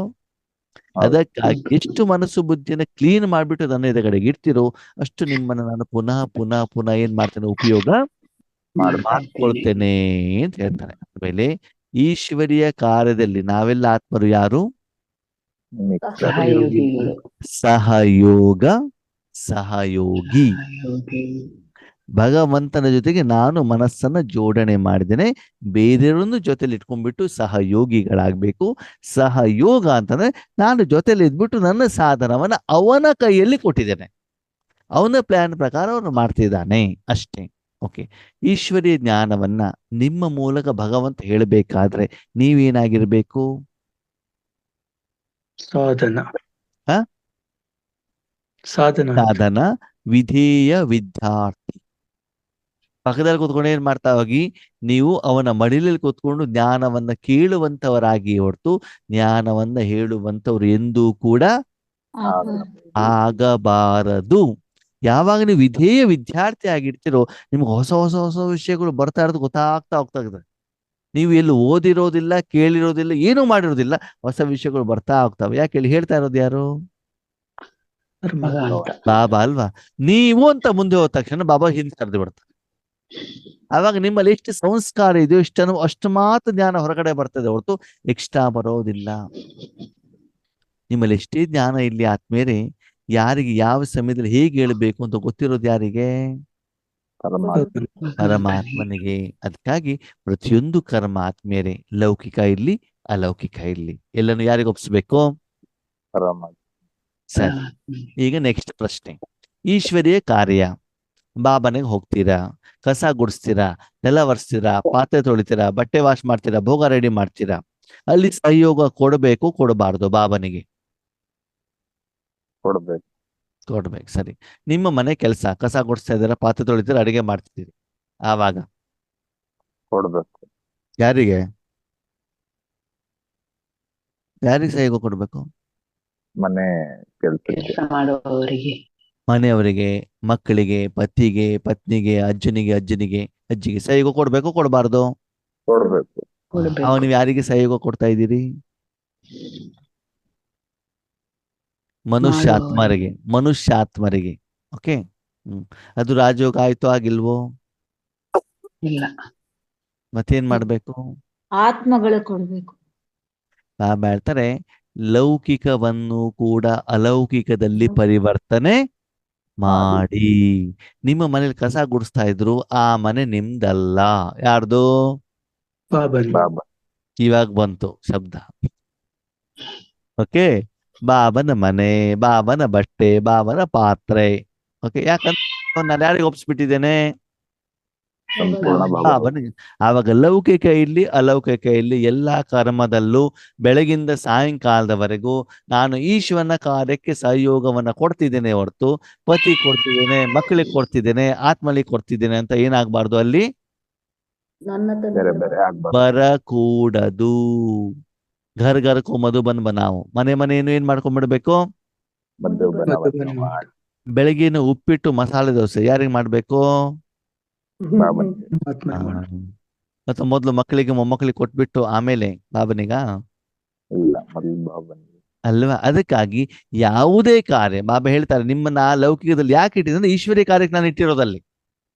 ಅದಕ್ಕಾಗಿ ಎಷ್ಟು ಮನಸ್ಸು ಬುದ್ಧಿಯನ್ನ ಕ್ಲೀನ್ ಮಾಡ್ಬಿಟ್ಟು ನನ್ನ ಎದುರುಗಡೆಗೆ ಇಡ್ತಿರೋ ಅಷ್ಟು ನಿಮ್ಮನ್ನ ನಾನು ಪುನಃ ಪುನಃ ಪುನಃ ಏನ್ ಮಾಡ್ತೇನೆ, ಉಪಯೋಗ ಮಾಡ್ಕೊಳ್ತೇನೆ ಅಂತ ಹೇಳ್ತಾರೆ. ಆಮೇಲೆ ಈಶ್ವರಿಯ ಕಾರ್ಯದಲ್ಲಿ ನಾವೆಲ್ಲ ಆತ್ಮರು ಯಾರು? ಸಹಯೋಗಿಗಳು. ಸಹಯೋಗ, ಸಹಯೋಗಿ. ಭಗವಂತನ ಜೊತೆಗೆ ನಾನು ಮನಸ್ಸನ್ನ ಜೋಡಣೆ ಮಾಡಿದ್ದೇನೆ, ಬೇರೆಯವರನ್ನು ಜೊತೆಲಿ ಇಟ್ಕೊಂಡ್ಬಿಟ್ಟು ಸಹಯೋಗಿಗಳಾಗ್ಬೇಕು. ಸಹಯೋಗ ಅಂತಂದ್ರೆ ನಾನು ಜೊತೆಲಿ ಇದ್ಬಿಟ್ಟು ನನ್ನ ಸಾಧನವನ್ನ ಅವನ ಕೈಯಲ್ಲಿ ಕೊಟ್ಟಿದ್ದೇನೆ, ಅವನ ಪ್ಲಾನ್ ಪ್ರಕಾರ ಅವನು ಮಾಡ್ತಿದ್ದಾನೆ ಅಷ್ಟೇ. ಓಕೆ, ಈಶ್ವರೀಯ ಜ್ಞಾನವನ್ನ ನಿಮ್ಮ ಮೂಲಕ ಭಗವಂತ ಹೇಳಬೇಕಾದ್ರೆ ನೀವೇನಾಗಿರ್ಬೇಕು? ಸಾಧನ. ಹ? ಸಾಧನ, ವಿಧೇಯ ವಿದ್ಯಾರ್ಥಿ. ಪಕ್ಕದಲ್ಲಿ ಕೂತ್ಕೊಂಡು ಏನ್ ಮಾಡ್ತಾ ಹೋಗಿ, ನೀವು ಅವನ ಮಡಿಲಲ್ಲಿ ಕೂತ್ಕೊಂಡು ಜ್ಞಾನವನ್ನ ಕೇಳುವಂತವರಾಗಿ ಹೊರತು ಜ್ಞಾನವನ್ನ ಹೇಳುವಂತವ್ರು ಎಂದೂ ಕೂಡ ಆಗಬಾರದು. ಯಾವಾಗ ನೀವು ವಿಧೇಯ ವಿದ್ಯಾರ್ಥಿ ಆಗಿರ್ತಿರೋ ನಿಮ್ಗೆ ಹೊಸ ಹೊಸ ಹೊಸ ವಿಷಯಗಳು ಬರ್ತಾ ಇರೋದು ಗೊತ್ತಾಗ್ತಾ ಹೋಗ್ತಾ ಇದೆ. ನೀವು ಎಲ್ಲೂ ಓದಿರೋದಿಲ್ಲ, ಕೇಳಿರೋದಿಲ್ಲ, ಏನೂ ಮಾಡಿರೋದಿಲ್ಲ, ಹೊಸ ವಿಷಯಗಳು ಬರ್ತಾ ಹೋಗ್ತಾವೆ. ಯಾಕೆ ಹೇಳಿ? ಹೇಳ್ತಾ ಇರೋದು ಯಾರು? ಬಾಬಾ ಅಲ್ವಾ? ನೀವು ಅಂತ ಮುಂದೆ ಹೋದ ತಕ್ಷಣ ಬಾಬಾ ಹಿಂದೆ ಕರೆದು ಬಿಡ್ತಾರೆ. ಆವಾಗ ನಿಮ್ಮಲ್ಲಿ ಎಷ್ಟು ಸಂಸ್ಕಾರ ಇದೆಯೋ ಅಷ್ಟು ಮಾತ್ರ ಜ್ಞಾನ ಹೊರಗಡೆ ಬರ್ತದೆ ಹೊರತು ಎಕ್ಸ್ಟ್ರಾ ಬರೋದಿಲ್ಲ. ನಿಮ್ಮಲ್ಲಿ ಎಷ್ಟೇ ಜ್ಞಾನ ಇಲ್ಲಿ ಆತ್ಮೇರೆ, ಯಾರಿಗೆ ಯಾವ ಸಮಯದಲ್ಲಿ ಹೇಗೆ ಹೇಳಬೇಕು ಅಂತ ಗೊತ್ತಿರೋದು ಯಾರಿಗೆ? ಪರಮಾತ್ಮನಿಗೆ. ಅದಕ್ಕಾಗಿ ಪ್ರತಿಯೊಂದು ಕರ್ಮ ಆತ್ಮೇರೆ, ಲೌಕಿಕ ಇರ್ಲಿ ಅಲೌಕಿಕ ಇರ್ಲಿ, ಎಲ್ಲನೂ ಯಾರಿಗೆ ಒಪ್ಪಿಸ್ಬೇಕು? ಸರಿ, ಈಗ ನೆಕ್ಸ್ಟ್ ಪ್ರಶ್ನೆ. ಈಶ್ವರೀಯ ಕಾರ್ಯ, ಬಾಬನಿಗೆ ಹೋಗ್ತೀರಾ, ಕಸ ಗುಡಿಸ್ತೀರಾ, ನೆಲ ಒರೆಸ್ತೀರಾ, ಪಾತ್ರೆ ತೊಳಿತೀರಾ, ಬಟ್ಟೆ ವಾಶ್ ಮಾಡ್ತೀರಾ, ಭೋಗ ರೆಡಿ ಮಾಡ್ತೀರಾ, ಅಲ್ಲಿ ಸಹಯೋಗ ಕೊಡಬೇಕು ಕೊಡಬಾರ್ದು? ಬಾಬನಿಗೆ ಕೊಡ್ಬೇಕು. ಸರಿ, ನಿಮ್ಮ ಮನೆ ಕೆಲಸ, ಕಸ ಗುಡಿಸ್ತಾ ಇದ್ದೀರಾ, ಪಾತ್ರೆ ತೊಳಿತೀರಾ, ಅಡಿಗೆ ಮಾಡ್ತಿದ್ದೀರಿ, ಆವಾಗ ಕೊಡ್ಬೇಕು. ಯಾರಿಗೆ ಸಹಯೋಗ ಕೊಡ್ಬೇಕು? ಮನೆ ಕೆಲಸಕ್ಕೆ, ಕೆಲಸ ಮಾಡುವವರಿಗೆ, ಮನೆಯವರಿಗೆ, ಮಕ್ಕಳಿಗೆ, ಪತಿಗೆ, ಪತ್ನಿಗೆ, ಅಜ್ಜಿಗೆ ಸಹಯೋಗ ಕೊಡ್ಬೇಕು ಕೊಡಬಾರ್ದು? ಕೊಡ್ಬೇಕು. ಅವಾಗ ನೀವು ಯಾರಿಗೆ ಸಹಯೋಗ ಕೊಡ್ತಾ ಇದ್ದೀರಿ? ಮನುಷ್ಯಾತ್ಮರಿಗೆ. ಓಕೆ. ಅದು ರಾಜಯೋಗ ಆಯ್ತು ಆಗಿಲ್ವೋ? ಇಲ್ಲ. ಮತ್ತೇನ್ ಮಾಡ್ಬೇಕು? ಆತ್ಮಗಳು ಕೊಡ್ಬೇಕು. ಬಾಬಾ ಹೇಳ್ತಾರೆ ಲೌಕಿಕವನ್ನು ಕೂಡ ಅಲೌಕಿಕದಲ್ಲಿ ಪರಿವರ್ತನೆ ಮಾಡಿ. ನಿಮ್ಮ ಮನೇಲಿ ಕಸ ಗುಡಿಸ್ತಾ ಇದ್ರು, ಆ ಮನೆ ನಿಮ್ದಲ್ಲ, ಯಾರ್ದು? ಬಾಬನ್. ಬಾಬಾ ಇವಾಗ ಬಂತು ಶಬ್ದ. ಓಕೆ, ಬಾಬನ ಮನೆ, ಬಾಬನ ಬಟ್ಟೆ, ಬಾಬನ ಪಾತ್ರೆ. ಓಕೆ, ಯಾಕಂದ್ರೆ ನಾನು ಯಾರಿಗೆ ಒಪ್ಪಿಸ್ಬಿಟ್ಟಿದ್ದೇನೆ? ಸಂಪೂರ್ಣ ಬಾಬಾ ಬಾಬನಿಗೆ. ಆವಾಗ ಲೌಕಿಕ ಇಲ್ಲಿ ಅಲೌಕಿಕ ಇಲ್ಲಿ ಎಲ್ಲಾ ಕರ್ಮದಲ್ಲೂ ಬೆಳಗಿಂದ ಸಾಯಂಕಾಲದವರೆಗೂ ನಾನು ಈಶ್ವರನ ಕಾರ್ಯಕ್ಕೆ ಸಹಯೋಗವನ್ನ ಕೊಡ್ತಿದ್ದೇನೆ ಹೊರತು ಪತಿ ಕೊಡ್ತಿದ್ದೇನೆ, ಮಕ್ಕಳಿಗೆ ಕೊಡ್ತಿದ್ದೇನೆ, ಆತ್ಮಲಿಗೆ ಕೊಡ್ತಿದ್ದೇನೆ ಅಂತ ಏನಾಗ್ಬಾರ್ದು ಅಲ್ಲಿ ನನ್ನ ಬೇರೆ ಬೇರೆ ಆಗ್ಬಾರ್ದು. ಬರಕೂಡದು. ಘರ್ ಘರ್ಕೋ ಮಧುಬನ್ ಬನಾವು. ಮನೆ ಮನೆಯನ್ನು ಏನ್ ಮಾಡ್ಕೊಂಡ್ಬಿಡ್ಬೇಕು? ಮಧುಬನವನ್ನು ಮಾಡಿ ಬೆಳಗಿನ ಉಪ್ಪಿಟ್ಟು ಮಸಾಲೆ ದೋಸೆ ಯಾರಿಗೆ ಮಾಡ್ಬೇಕು? ಬಾಬನ್ ಆತ್ಮ ಅಥವಾ ಮೊದ್ಲು ಮಕ್ಕಳಿಗೆ ಮೊಮ್ಮಕ್ಕಳಿಗೆ ಕೊಟ್ಬಿಟ್ಟು ಆಮೇಲೆ ಬಾಬನಿಗ? ಇಲ್ಲ, ಮೊದಲು ಬಾಬನ್. ಅಲ್ವಾ? ಅದಕ್ಕಾಗಿ ಯಾವುದೇ ಕಾರ್ಯ ಬಾಬಾ ಹೇಳ್ತಾರೆ ನಿಮ್ಮನ್ನ ಲೌಕಿಕದಲ್ಲಿ ಯಾಕೆ ಇಟ್ಟಿದ್ರೆ ಈಶ್ವರೀಯ ಕಾರ್ಯಕ್ಕೆ ನಾನು ಇಟ್ಟಿರೋದಲ್ಲಿ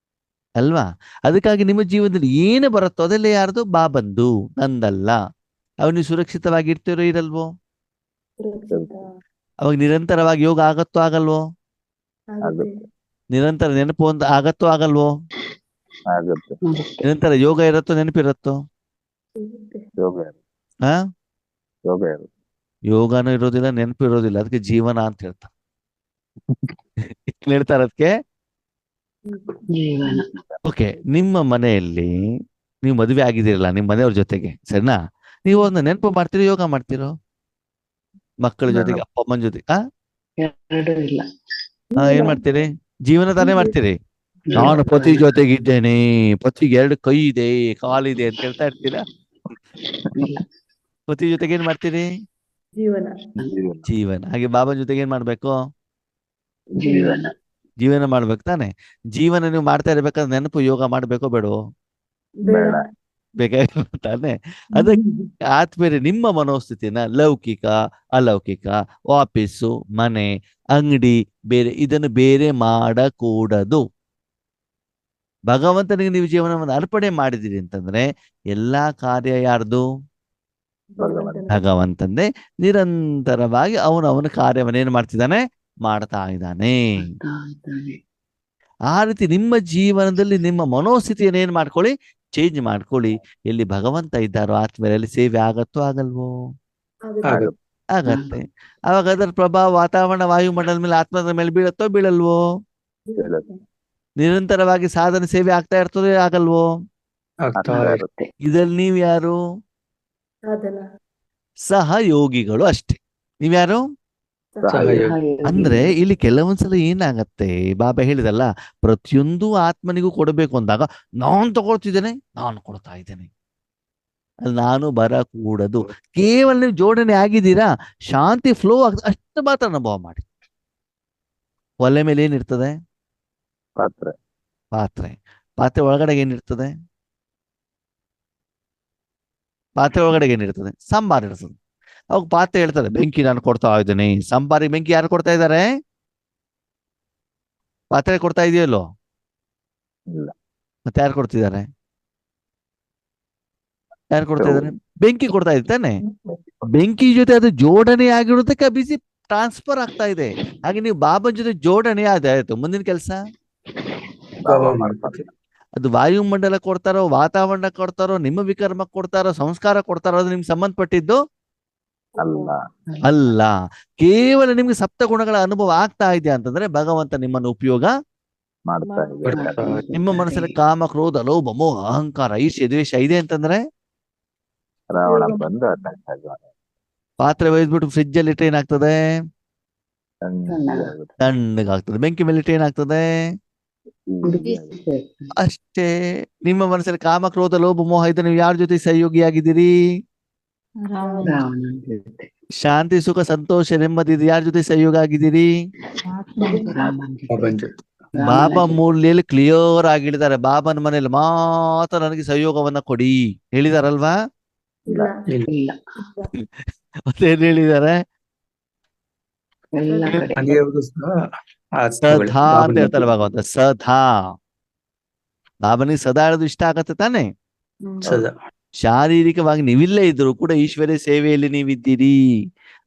ಅಲ್ವಾ? ಅದಕ್ಕಾಗಿ ನಿಮ್ಮ ಜೀವನದಲ್ಲಿ ಏನು ಬರುತ್ತೋ ಅದೆಲ್ಲ ಯಾರ್ದು? ಬಾಬಂದು, ನಂದಲ್ಲ. ಅವಾಗ ನೀವು ಸುರಕ್ಷಿತವಾಗಿ ಇರ್ತಿರೋ ಇರಲ್ವೋ? ಅವಾಗ ನಿರಂತರವಾಗಿ ಯೋಗ ಆಗತ್ತೋ ಆಗಲ್ವೋ? ನಿರಂತರ ನೆನಪು ಅಂತ ಆಗತ್ತೋ ಆಗಲ್ವೋ? ಆಗುತ್ತೆ. ನಿರಂತರ ಯೋಗ ಇರತ್ತೋ ನೆನಪಿರತ್ತೋ? ಯೋಗ ಹಾ, ಯೋಗ ಇರುತ್ತೆ. ಯೋಗನೂ ಇರೋದಿಲ್ಲ, ನೆನಪು ಇರೋದಿಲ್ಲ. ಅದಕ್ಕೆ ಜೀವನ ಅಂತ ಹೇಳ್ತಾರೆ. ಹೇಳ್ತಾರೆ ಅದಕ್ಕೆ. ಜೀವನ. ಓಕೆ, ನಿಮ್ಮ ಮನೆಯಲ್ಲಿ ನೀವು ಮದುವೆ ಆಗಿದ್ದೀರಲ್ಲ ನಿಮ್ಮ ಮನೆಯವ್ರ ಜೊತೆಗೆ, ಸರಿನಾ? ನೀವು ಒಂದು ನೆನಪು ಮಾಡ್ತೀರೋ ಯೋಗ ಮಾಡ್ತೀರೋ? ಮಕ್ಕಳ ಜೊತೆಗೆ, ಅಪ್ಪ ಅಮ್ಮನ ಜೊತೆಗೆ ಎರಡೂ ಇಲ್ಲ. ಏನ್ ಮಾಡ್ತೀರಿ? ಜೀವನ ತಾನೇ ಮಾಡ್ತೀರಿ. ನಾನು ಪತಿ ಜೊತೆಗಿದ್ದೇನೆ, ಪತಿಗೆ 2 ಕೈ ಇದೆ, ಕಾಲಿದೆ ಅಂತ ಹೇಳ್ತಾ ಇರ್ತೀರಾ? ಪತಿ ಜೊತೆಗೆ ಏನ್ ಮಾಡ್ತೀರಿ? ಜೀವನ. ಜೀವನ. ಹಾಗೆ ಬಾಬನ ಜೊತೆಗೆ ಏನ್ ಮಾಡ್ಬೇಕು? ಜೀವನ. ಜೀವನ ಮಾಡ್ಬೇಕು ತಾನೆ. ಜೀವನ ನೀವು ಮಾಡ್ತಾ ಇರ್ಬೇಕಾದ್ರೆ ನೆನಪು ಯೋಗ ಮಾಡ್ಬೇಕೋ ಬೇಡವೋ? ಬೇಡ. ಬೇಕಾಗಿಲ್ಲ ತಾನೆ. ಅದಕ್ಕೆ ಆತ್ಮೀಯರೇ, ನಿಮ್ಮ ಮನೋಸ್ಥಿತಿನ ಲೌಕಿಕ ಅಲೌಕಿಕ, ಆಫೀಸು, ಮನೆ, ಅಂಗಡಿ, ಬೇರೆ ಇದನ್ನು ಬೇರೆ ಮಾಡಕೂಡದು. ಭಗವಂತನಿಗೆ ನೀವು ಜೀವನವನ್ನು ಅರ್ಪಣೆ ಮಾಡಿದಿರಿ ಅಂತಂದ್ರೆ ಎಲ್ಲಾ ಕಾರ್ಯ ಯಾರ್ದು? ಭಗವಂತಂದೇ. ನಿರಂತರವಾಗಿ ಅವನ ಕಾರ್ಯವನ್ನೇನು ಮಾಡ್ತಿದ್ದಾನೆ? ಮಾಡ್ತಾ ಇದ್ದಾನೆ. ಆ ರೀತಿ ನಿಮ್ಮ ಜೀವನದಲ್ಲಿ ನಿಮ್ಮ ಮನೋಸ್ಥಿತಿಯನ್ನು ಏನ್ ಮಾಡ್ಕೊಳ್ಳಿ? ಚೇಂಜ್ ಮಾಡ್ಕೊಳ್ಳಿ. ಎಲ್ಲಿ ಭಗವಂತ ಇದ್ದಾರೋ ಆತ್ಮೀಯರಲ್ಲಿ ಸೇವೆ ಆಗತ್ತೋ ಆಗಲ್ವೋ? ಆಗತ್ತೆ. ಅವಾಗ ಅದರ ಪ್ರಭಾವ ವಾತಾವರಣ ವಾಯುಮಂಡಲದ ಮೇಲೆ ಆತ್ಮದ ಮೇಲೆ ಬೀಳತ್ತೋ ಬೀಳಲ್ವೋ? ನಿರಂತರವಾಗಿ ಸಾಧನೆ ಸೇವೆ ಆಗ್ತಾ ಇರ್ತದೆ ಆಗಲ್ವೋ? ಇದ್ರಲ್ಲಿ ನೀವ್ ಯಾರು? ಸಹಯೋಗಿಗಳು ಅಷ್ಟೇ. ನೀವ್ಯಾರು? ಅಂದ್ರೆ ಇಲ್ಲಿ ಕೆಲವೊಂದ್ಸಲ ಏನಾಗತ್ತೆ, ಬಾಬಾ ಹೇಳಿದಲ್ಲ, ಪ್ರತಿಯೊಂದು ಆತ್ಮನಿಗೂ ಕೊಡಬೇಕು ಅಂದಾಗ ನಾನ್ ತಗೊಳ್ತಿದ್ದೇನೆ, ನಾನು ಕೊಡ್ತಾ ಇದ್ದೇನೆ, ಅಲ್ಲಿ ನಾನು ಬರಕೂಡದು. ಕೇವಲ ನೀವು ಜೋಡಣೆ ಆಗಿದ್ದೀರಾ, ಶಾಂತಿ ಫ್ಲೋ ಆಗ್ತದೆ, ಅಷ್ಟು ಮಾತ್ರ ಅನುಭವ ಮಾಡಿ. ಒಲೆ ಮೇಲೆ ಏನಿರ್ತದೆ? ಪಾತ್ರೆ. ಪಾತ್ರೆ. ಪಾತ್ರೆ ಒಳಗಡೆ ಏನಿರ್ತದೆ? ಪಾತ್ರೆ ಒಳಗಡೆ ಏನಿರ್ತದೆ? ಸಾಂಬಾರ್ ಇರ್ತದೆ. ಅವಾಗ ಪಾತ್ರೆ ಹೇಳ್ತಾರೆ ಬೆಂಕಿ ನಾನು ಕೊಡ್ತಾ ಇದ್ದೇನೆ. ಸಾಂಬಾರಿಗೆ ಬೆಂಕಿ ಯಾರು ಕೊಡ್ತಾ ಇದ್ದಾರೆ? ಪಾತ್ರೆ ಕೊಡ್ತಾ ಇದೆಯಲ್ಲೋ? ಇಲ್ಲ. ಮತ್ತೆ ಯಾರು ಕೊಡ್ತಿದ್ದಾರೆ? ಯಾರು ಕೊಡ್ತಾ ಇದ್ದಾರೆ? ಬೆಂಕಿ ಕೊಡ್ತಾ ಇದ್ದಾನೆ. ಬೆಂಕಿ ಜೊತೆ ಅದು ಜೋಡಣೆ ಆಗಿರೋದಕ್ಕೆ ಬಿಸಿ ಟ್ರಾನ್ಸ್ಫರ್ ಆಗ್ತಾ ಇದೆ. ಹಾಗೆ ನೀವು ಬಾಬನ್ ಜೊತೆ ಜೋಡಣೆ ಆಯ್ತು, ಮುಂದಿನ ಕೆಲಸ ಅದು ವಾಯುಮಂಡಲ ಕೊಡ್ತಾರೋ, ವಾತಾವರಣ ಕೊಡ್ತಾರೋ, ನಿಮ್ಮ ವಿಕರ್ಮ ಕೊಡ್ತಾರೋ, ಸಂಸ್ಕಾರ ಕೊಡ್ತಾರೋ, ಅದು ನಿಮ್ಗೆ ಸಂಬಂಧಪಟ್ಟಿದ್ದು ಅಲ್ಲ. ಕೇವಲ ನಿಮ್ಗೆ ಸಪ್ತ ಗುಣಗಳ ಅನುಭವ ಆಗ್ತಾ ಇದೆ ಅಂತಂದ್ರೆ ಭಗವಂತ ನಿಮ್ಮನ್ನು ಉಪಯೋಗ ಮಾಡ್ತಾ ಇದ್ದಾರೆ. ನಿಮ್ಮ ಮನಸ್ಸಲ್ಲಿ ಕಾಮ, ಕ್ರೋಧ, ಲೋಭ, ಮೋಹ, ಅಹಂಕಾರ, ಈರ್ಷ್ಯೆ, ದ್ವೇಷ ಇದೆ ಅಂತಂದ್ರೆ ರಾವಣ ಬಂದು ಅಟ್ಯಾಕ್ ಆಗುವ. ಪಾತ್ರೆ ಒಯ್ದ್ಬಿಟ್ಟು ಫ್ರಿಜ್ ಅಲ್ಲಿ ಇಟ್ಟರೆ ಏನಾಗ್ತದೆ? ತಣ್ಣಗಾಗ್ತದೆ. ಬೆಂಕಿ ಮೇಲೆ ಇಟ್ಟರೆ ಏನಾಗ್ತದೆ? ಅಷ್ಟೇ. ನಿಮ್ಮ ಮನಸ್ಸಲ್ಲಿ ಕಾಮ, ಕ್ರೋಧ, ಲೋಭ, ಮೋಹ ಇದೆ. ನೀವು ಯಾರ ಜೊತೆ ಸಹಯೋಗಿಯಾಗಿದ್ದೀರಿ? ಶಾಂತಿ, ಸುಖ, ಸಂತೋಷ, ನೆಮ್ಮದಿ ಇದೆ. ಯಾರ ಜೊತೆ ಸಹಯೋಗ ಆಗಿದ್ದೀರಿ? ಬಾಬಾ ಮೂಲೆಯಲ್ಲಿ ಕ್ಲಿಯರ್ ಆಗಿಳಿದ್ದಾರೆ. ಬಾಬನ ಮನೇಲಿ ಮಾತ್ರ ನನಗೆ ಸಹಯೋಗವನ್ನ ಕೊಡಿ ಹೇಳಿದಾರಲ್ವಾ? ಮತ್ತೇನ್ ಹೇಳಿದ್ದಾರೆ? ಆತ್ಮಗಳು ಸದಾ ಅಂತ ಬಾಬನ ಹೇಳ್ತಾರೆ ಭಗವಂತ. ಸದಾ ಬಾಬನಿಗೆ ಸದಾ ಹೇಳೋದು ಇಷ್ಟ ಆಗತ್ತೆ ತಾನೆ. ಸದಾ ಶಾರೀರಿಕವಾಗಿ ನೀವಿಲ್ಲೇ ಇದ್ರು ಕೂಡ ಈಶ್ವರ್ಯ ಸೇವೆಯಲ್ಲಿ ನೀವಿದ್ದೀರಿ.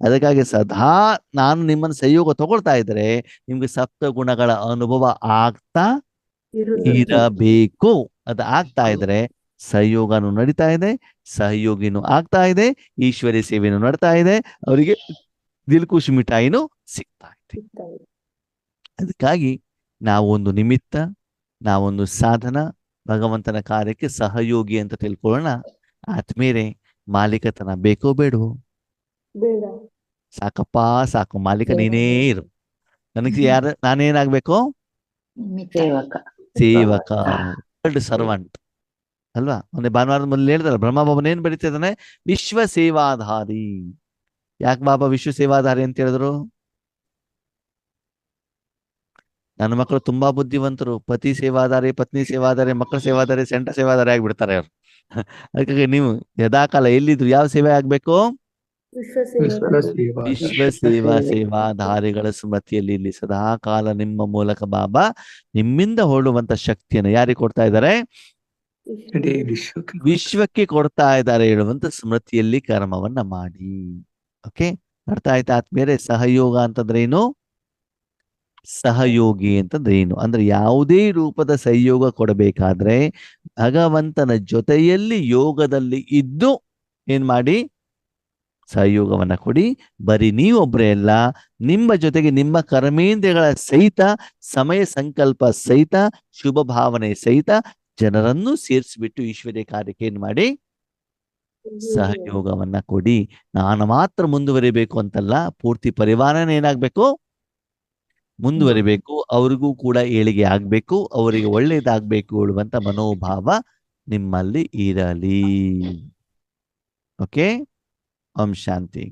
ಅದಕ್ಕಾಗಿ ಸದಾ ನಾನು ನಿಮ್ಮನ್ನು ಸಂಯೋಗ ತಗೊಳ್ತಾ ಇದ್ರೆ ನಿಮ್ಗೆ ಸಪ್ತ ಗುಣಗಳ ಅನುಭವ ಆಗ್ತಾ ಇರಬೇಕು. ಅದು ಆಗ್ತಾ ಇದ್ರೆ ಸಹಯೋಗನು ನಡೀತಾ ಇದೆ, ಸಹಯೋಗಿನೂ ಆಗ್ತಾ ಇದೆ, ಈಶ್ವರ್ಯ ಸೇವೆನೂ ನಡ್ತಾ ಇದೆ, ಅವರಿಗೆ ದಿಲ್ಕುಶ್ ಮಿಠಾಯಿನೂ ಸಿಗ್ತಾ ಇದೆ. ಅದಕ್ಕಾಗಿ ನಾವೊಂದು ನಿಮಿತ್ತ, ನಾವೊಂದು ಸಾಧನ, ಭಗವಂತನ ಕಾರ್ಯಕ್ಕೆ ಸಹಯೋಗಿ ಅಂತ ತಿಳ್ಕೊಳ್ಳೋಣ. ಆತ್ಮೇರೆ ಮಾಲೀಕತನ ಬೇಕೋ ಬೇಡವೋ? ಬೇಡ. ಸಾಕಪ್ಪ ಸಾಕು, ಮಾಲೀಕ ನೀನೇ ಇರು. ನನಗೆ ನಾನೇನಾಗ್ಬೇಕು? ಸೇವಕ. ಸೇವಕ, ಸರ್ವಂಟ್ ಅಲ್ವಾ. ಮೊನ್ನೆ ಭಾನುವಾರದ ಮೊದಲು ಹೇಳ್ತಾರಲ್ಲ, ಬ್ರಹ್ಮ ಬಾಬನ್ ಏನ್ ಬರೀತಾ ಇದ್ದಾನೆ? ವಿಶ್ವ ಸೇವಾಧಾರಿ. ಯಾಕೆ ಬಾಬಾ ವಿಶ್ವ ಸೇವಾಧಾರಿ ಅಂತ ಹೇಳಿದ್ರು? ನನ್ನ ಮಕ್ಕಳು ತುಂಬಾ ಬುದ್ಧಿವಂತರು, ಪತಿ ಸೇವಾದಾರಿ, ಪತ್ನಿ ಸೇವಾದಾರಿ, ಮಕ್ಕಳ ಸೇವಾದಾರಿ, ಸೆಂಟರ್ ಸೇವಾದಾರಿ ಆಗ್ಬಿಡ್ತಾರೆ ಅವರು. ಅದಕ್ಕಾಗಿ ನೀವು ಯದಾಕಾಲ ಎಲ್ಲಿದ್ರು ಯಾವ ಸೇವೆ ಆಗ್ಬೇಕು? ವಿಶ್ವ ಸೇವಾಧಾರಿಗಳ ಸ್ಮೃತಿಯಲ್ಲಿ ಇಲ್ಲಿ ಸದಾ ಕಾಲ ನಿಮ್ಮ ಮೂಲಕ ಬಾಬಾ ನಿಮ್ಮಿಂದ ಹೊರಡುವಂತ ಶಕ್ತಿಯನ್ನು ಯಾರಿಗೆ ಕೊಡ್ತಾ ಇದ್ದಾರೆ? ಇಡೀ ವಿಶ್ವಕ್ಕೆ ವಿಶ್ವಕ್ಕೆ ಕೊಡ್ತಾ ಇದ್ದಾರೆ ಹೇಳುವಂತ ಸ್ಮೃತಿಯಲ್ಲಿ ಕರ್ಮವನ್ನ ಮಾಡಿ. ಓಕೆ, ಅರ್ಥ ಆಯ್ತಾ ಆತ್ಮೀಯರೇ? ಸಹಯೋಗ ಅಂತಂದ್ರೆ ಏನು? ಸಹಯೋಗಿ ಅಂತಂದ್ರೆ ಏನು ಅಂದ್ರೆ ಯಾವುದೇ ರೂಪದ ಸಹಯೋಗ ಕೊಡಬೇಕಾದ್ರೆ ಭಗವಂತನ ಜೊತೆಯಲ್ಲಿ ಯೋಗದಲ್ಲಿ ಇದ್ದು ಏನ್ ಮಾಡಿ? ಸಹಯೋಗವನ್ನ ಕೊಡಿ. ಬರೀ ನೀವೊಬ್ಬರೇ ಅಲ್ಲ, ನಿಮ್ಮ ಜೊತೆಗೆ ನಿಮ್ಮ ಕರ್ಮೇಂದ್ರಿಯಗಳ ಸಹಿತ, ಸಮಯ ಸಂಕಲ್ಪ ಸಹಿತ, ಶುಭ ಭಾವನೆ ಸಹಿತ ಜನರನ್ನು ಸೇರಿಸ್ಬಿಟ್ಟು ಈಶ್ವರ್ಯ ಕಾರ್ಯಕ್ಕೆ ಏನ್ ಮಾಡಿ? ಸಹಯೋಗವನ್ನ ಕೊಡಿ. ನಾನು ಮಾತ್ರ ಮುಂದುವರಿಬೇಕು ಅಂತಲ್ಲ, ಪೂರ್ತಿ ಪರಿವಾರನೇ ಏನಾಗ್ಬೇಕು? ಮುಂದುವರಿಬೇಕು. ಅವ್ರಿಗೂ ಕೂಡ ಏಳಿಗೆ ಆಗ್ಬೇಕು, ಅವರಿಗೆ ಒಳ್ಳೇದಾಗ್ಬೇಕು ಹೇಳುವಂತ ಮನೋಭಾವ ನಿಮ್ಮಲ್ಲಿ ಇರಲಿ. ಓಕೆ, ಓಂ ಶಾಂತಿ.